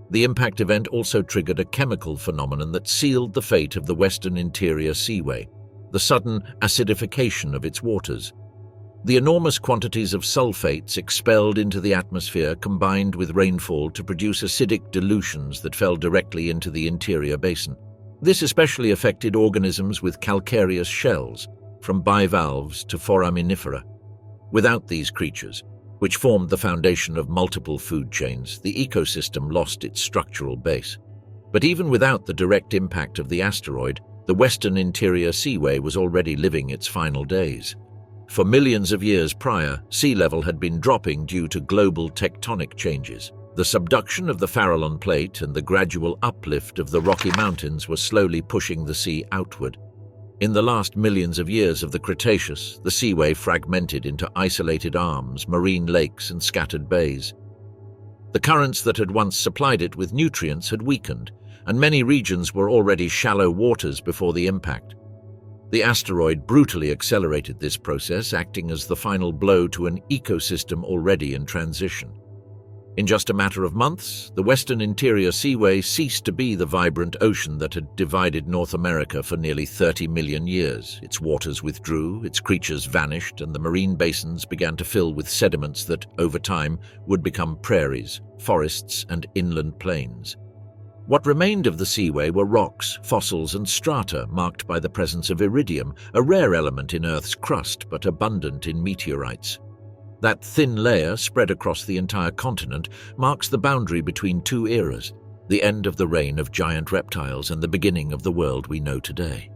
The impact event also triggered a chemical phenomenon that sealed the fate of the western interior seaway, the sudden acidification of its waters. The enormous quantities of sulfates expelled into the atmosphere combined with rainfall to produce acidic dilutions that fell directly into the interior basin. This especially affected organisms with calcareous shells, from bivalves to foraminifera. Without these creatures, which formed the foundation of multiple food chains, the ecosystem lost its structural base. But even without the direct impact of the asteroid, the western interior seaway was already living its final days. For millions of years prior, sea level had been dropping due to global tectonic changes. The subduction of the Farallon Plate and the gradual uplift of the Rocky Mountains were slowly pushing the sea outward. In the last millions of years of the Cretaceous, the seaway fragmented into isolated arms, marine lakes, and scattered bays. The currents that had once supplied it with nutrients had weakened, and many regions were already shallow waters before the impact. The asteroid brutally accelerated this process, acting as the final blow to an ecosystem already in transition. In just a matter of months, the western interior seaway ceased to be the vibrant ocean that had divided North America for nearly 30 million years. Its waters withdrew, its creatures vanished, and the marine basins began to fill with sediments that, over time, would become prairies, forests, and inland plains. What remained of the seaway were rocks, fossils, and strata marked by the presence of iridium, a rare element in Earth's crust but abundant in meteorites. That thin layer, spread across the entire continent, marks the boundary between two eras, the end of the reign of giant reptiles and the beginning of the world we know today.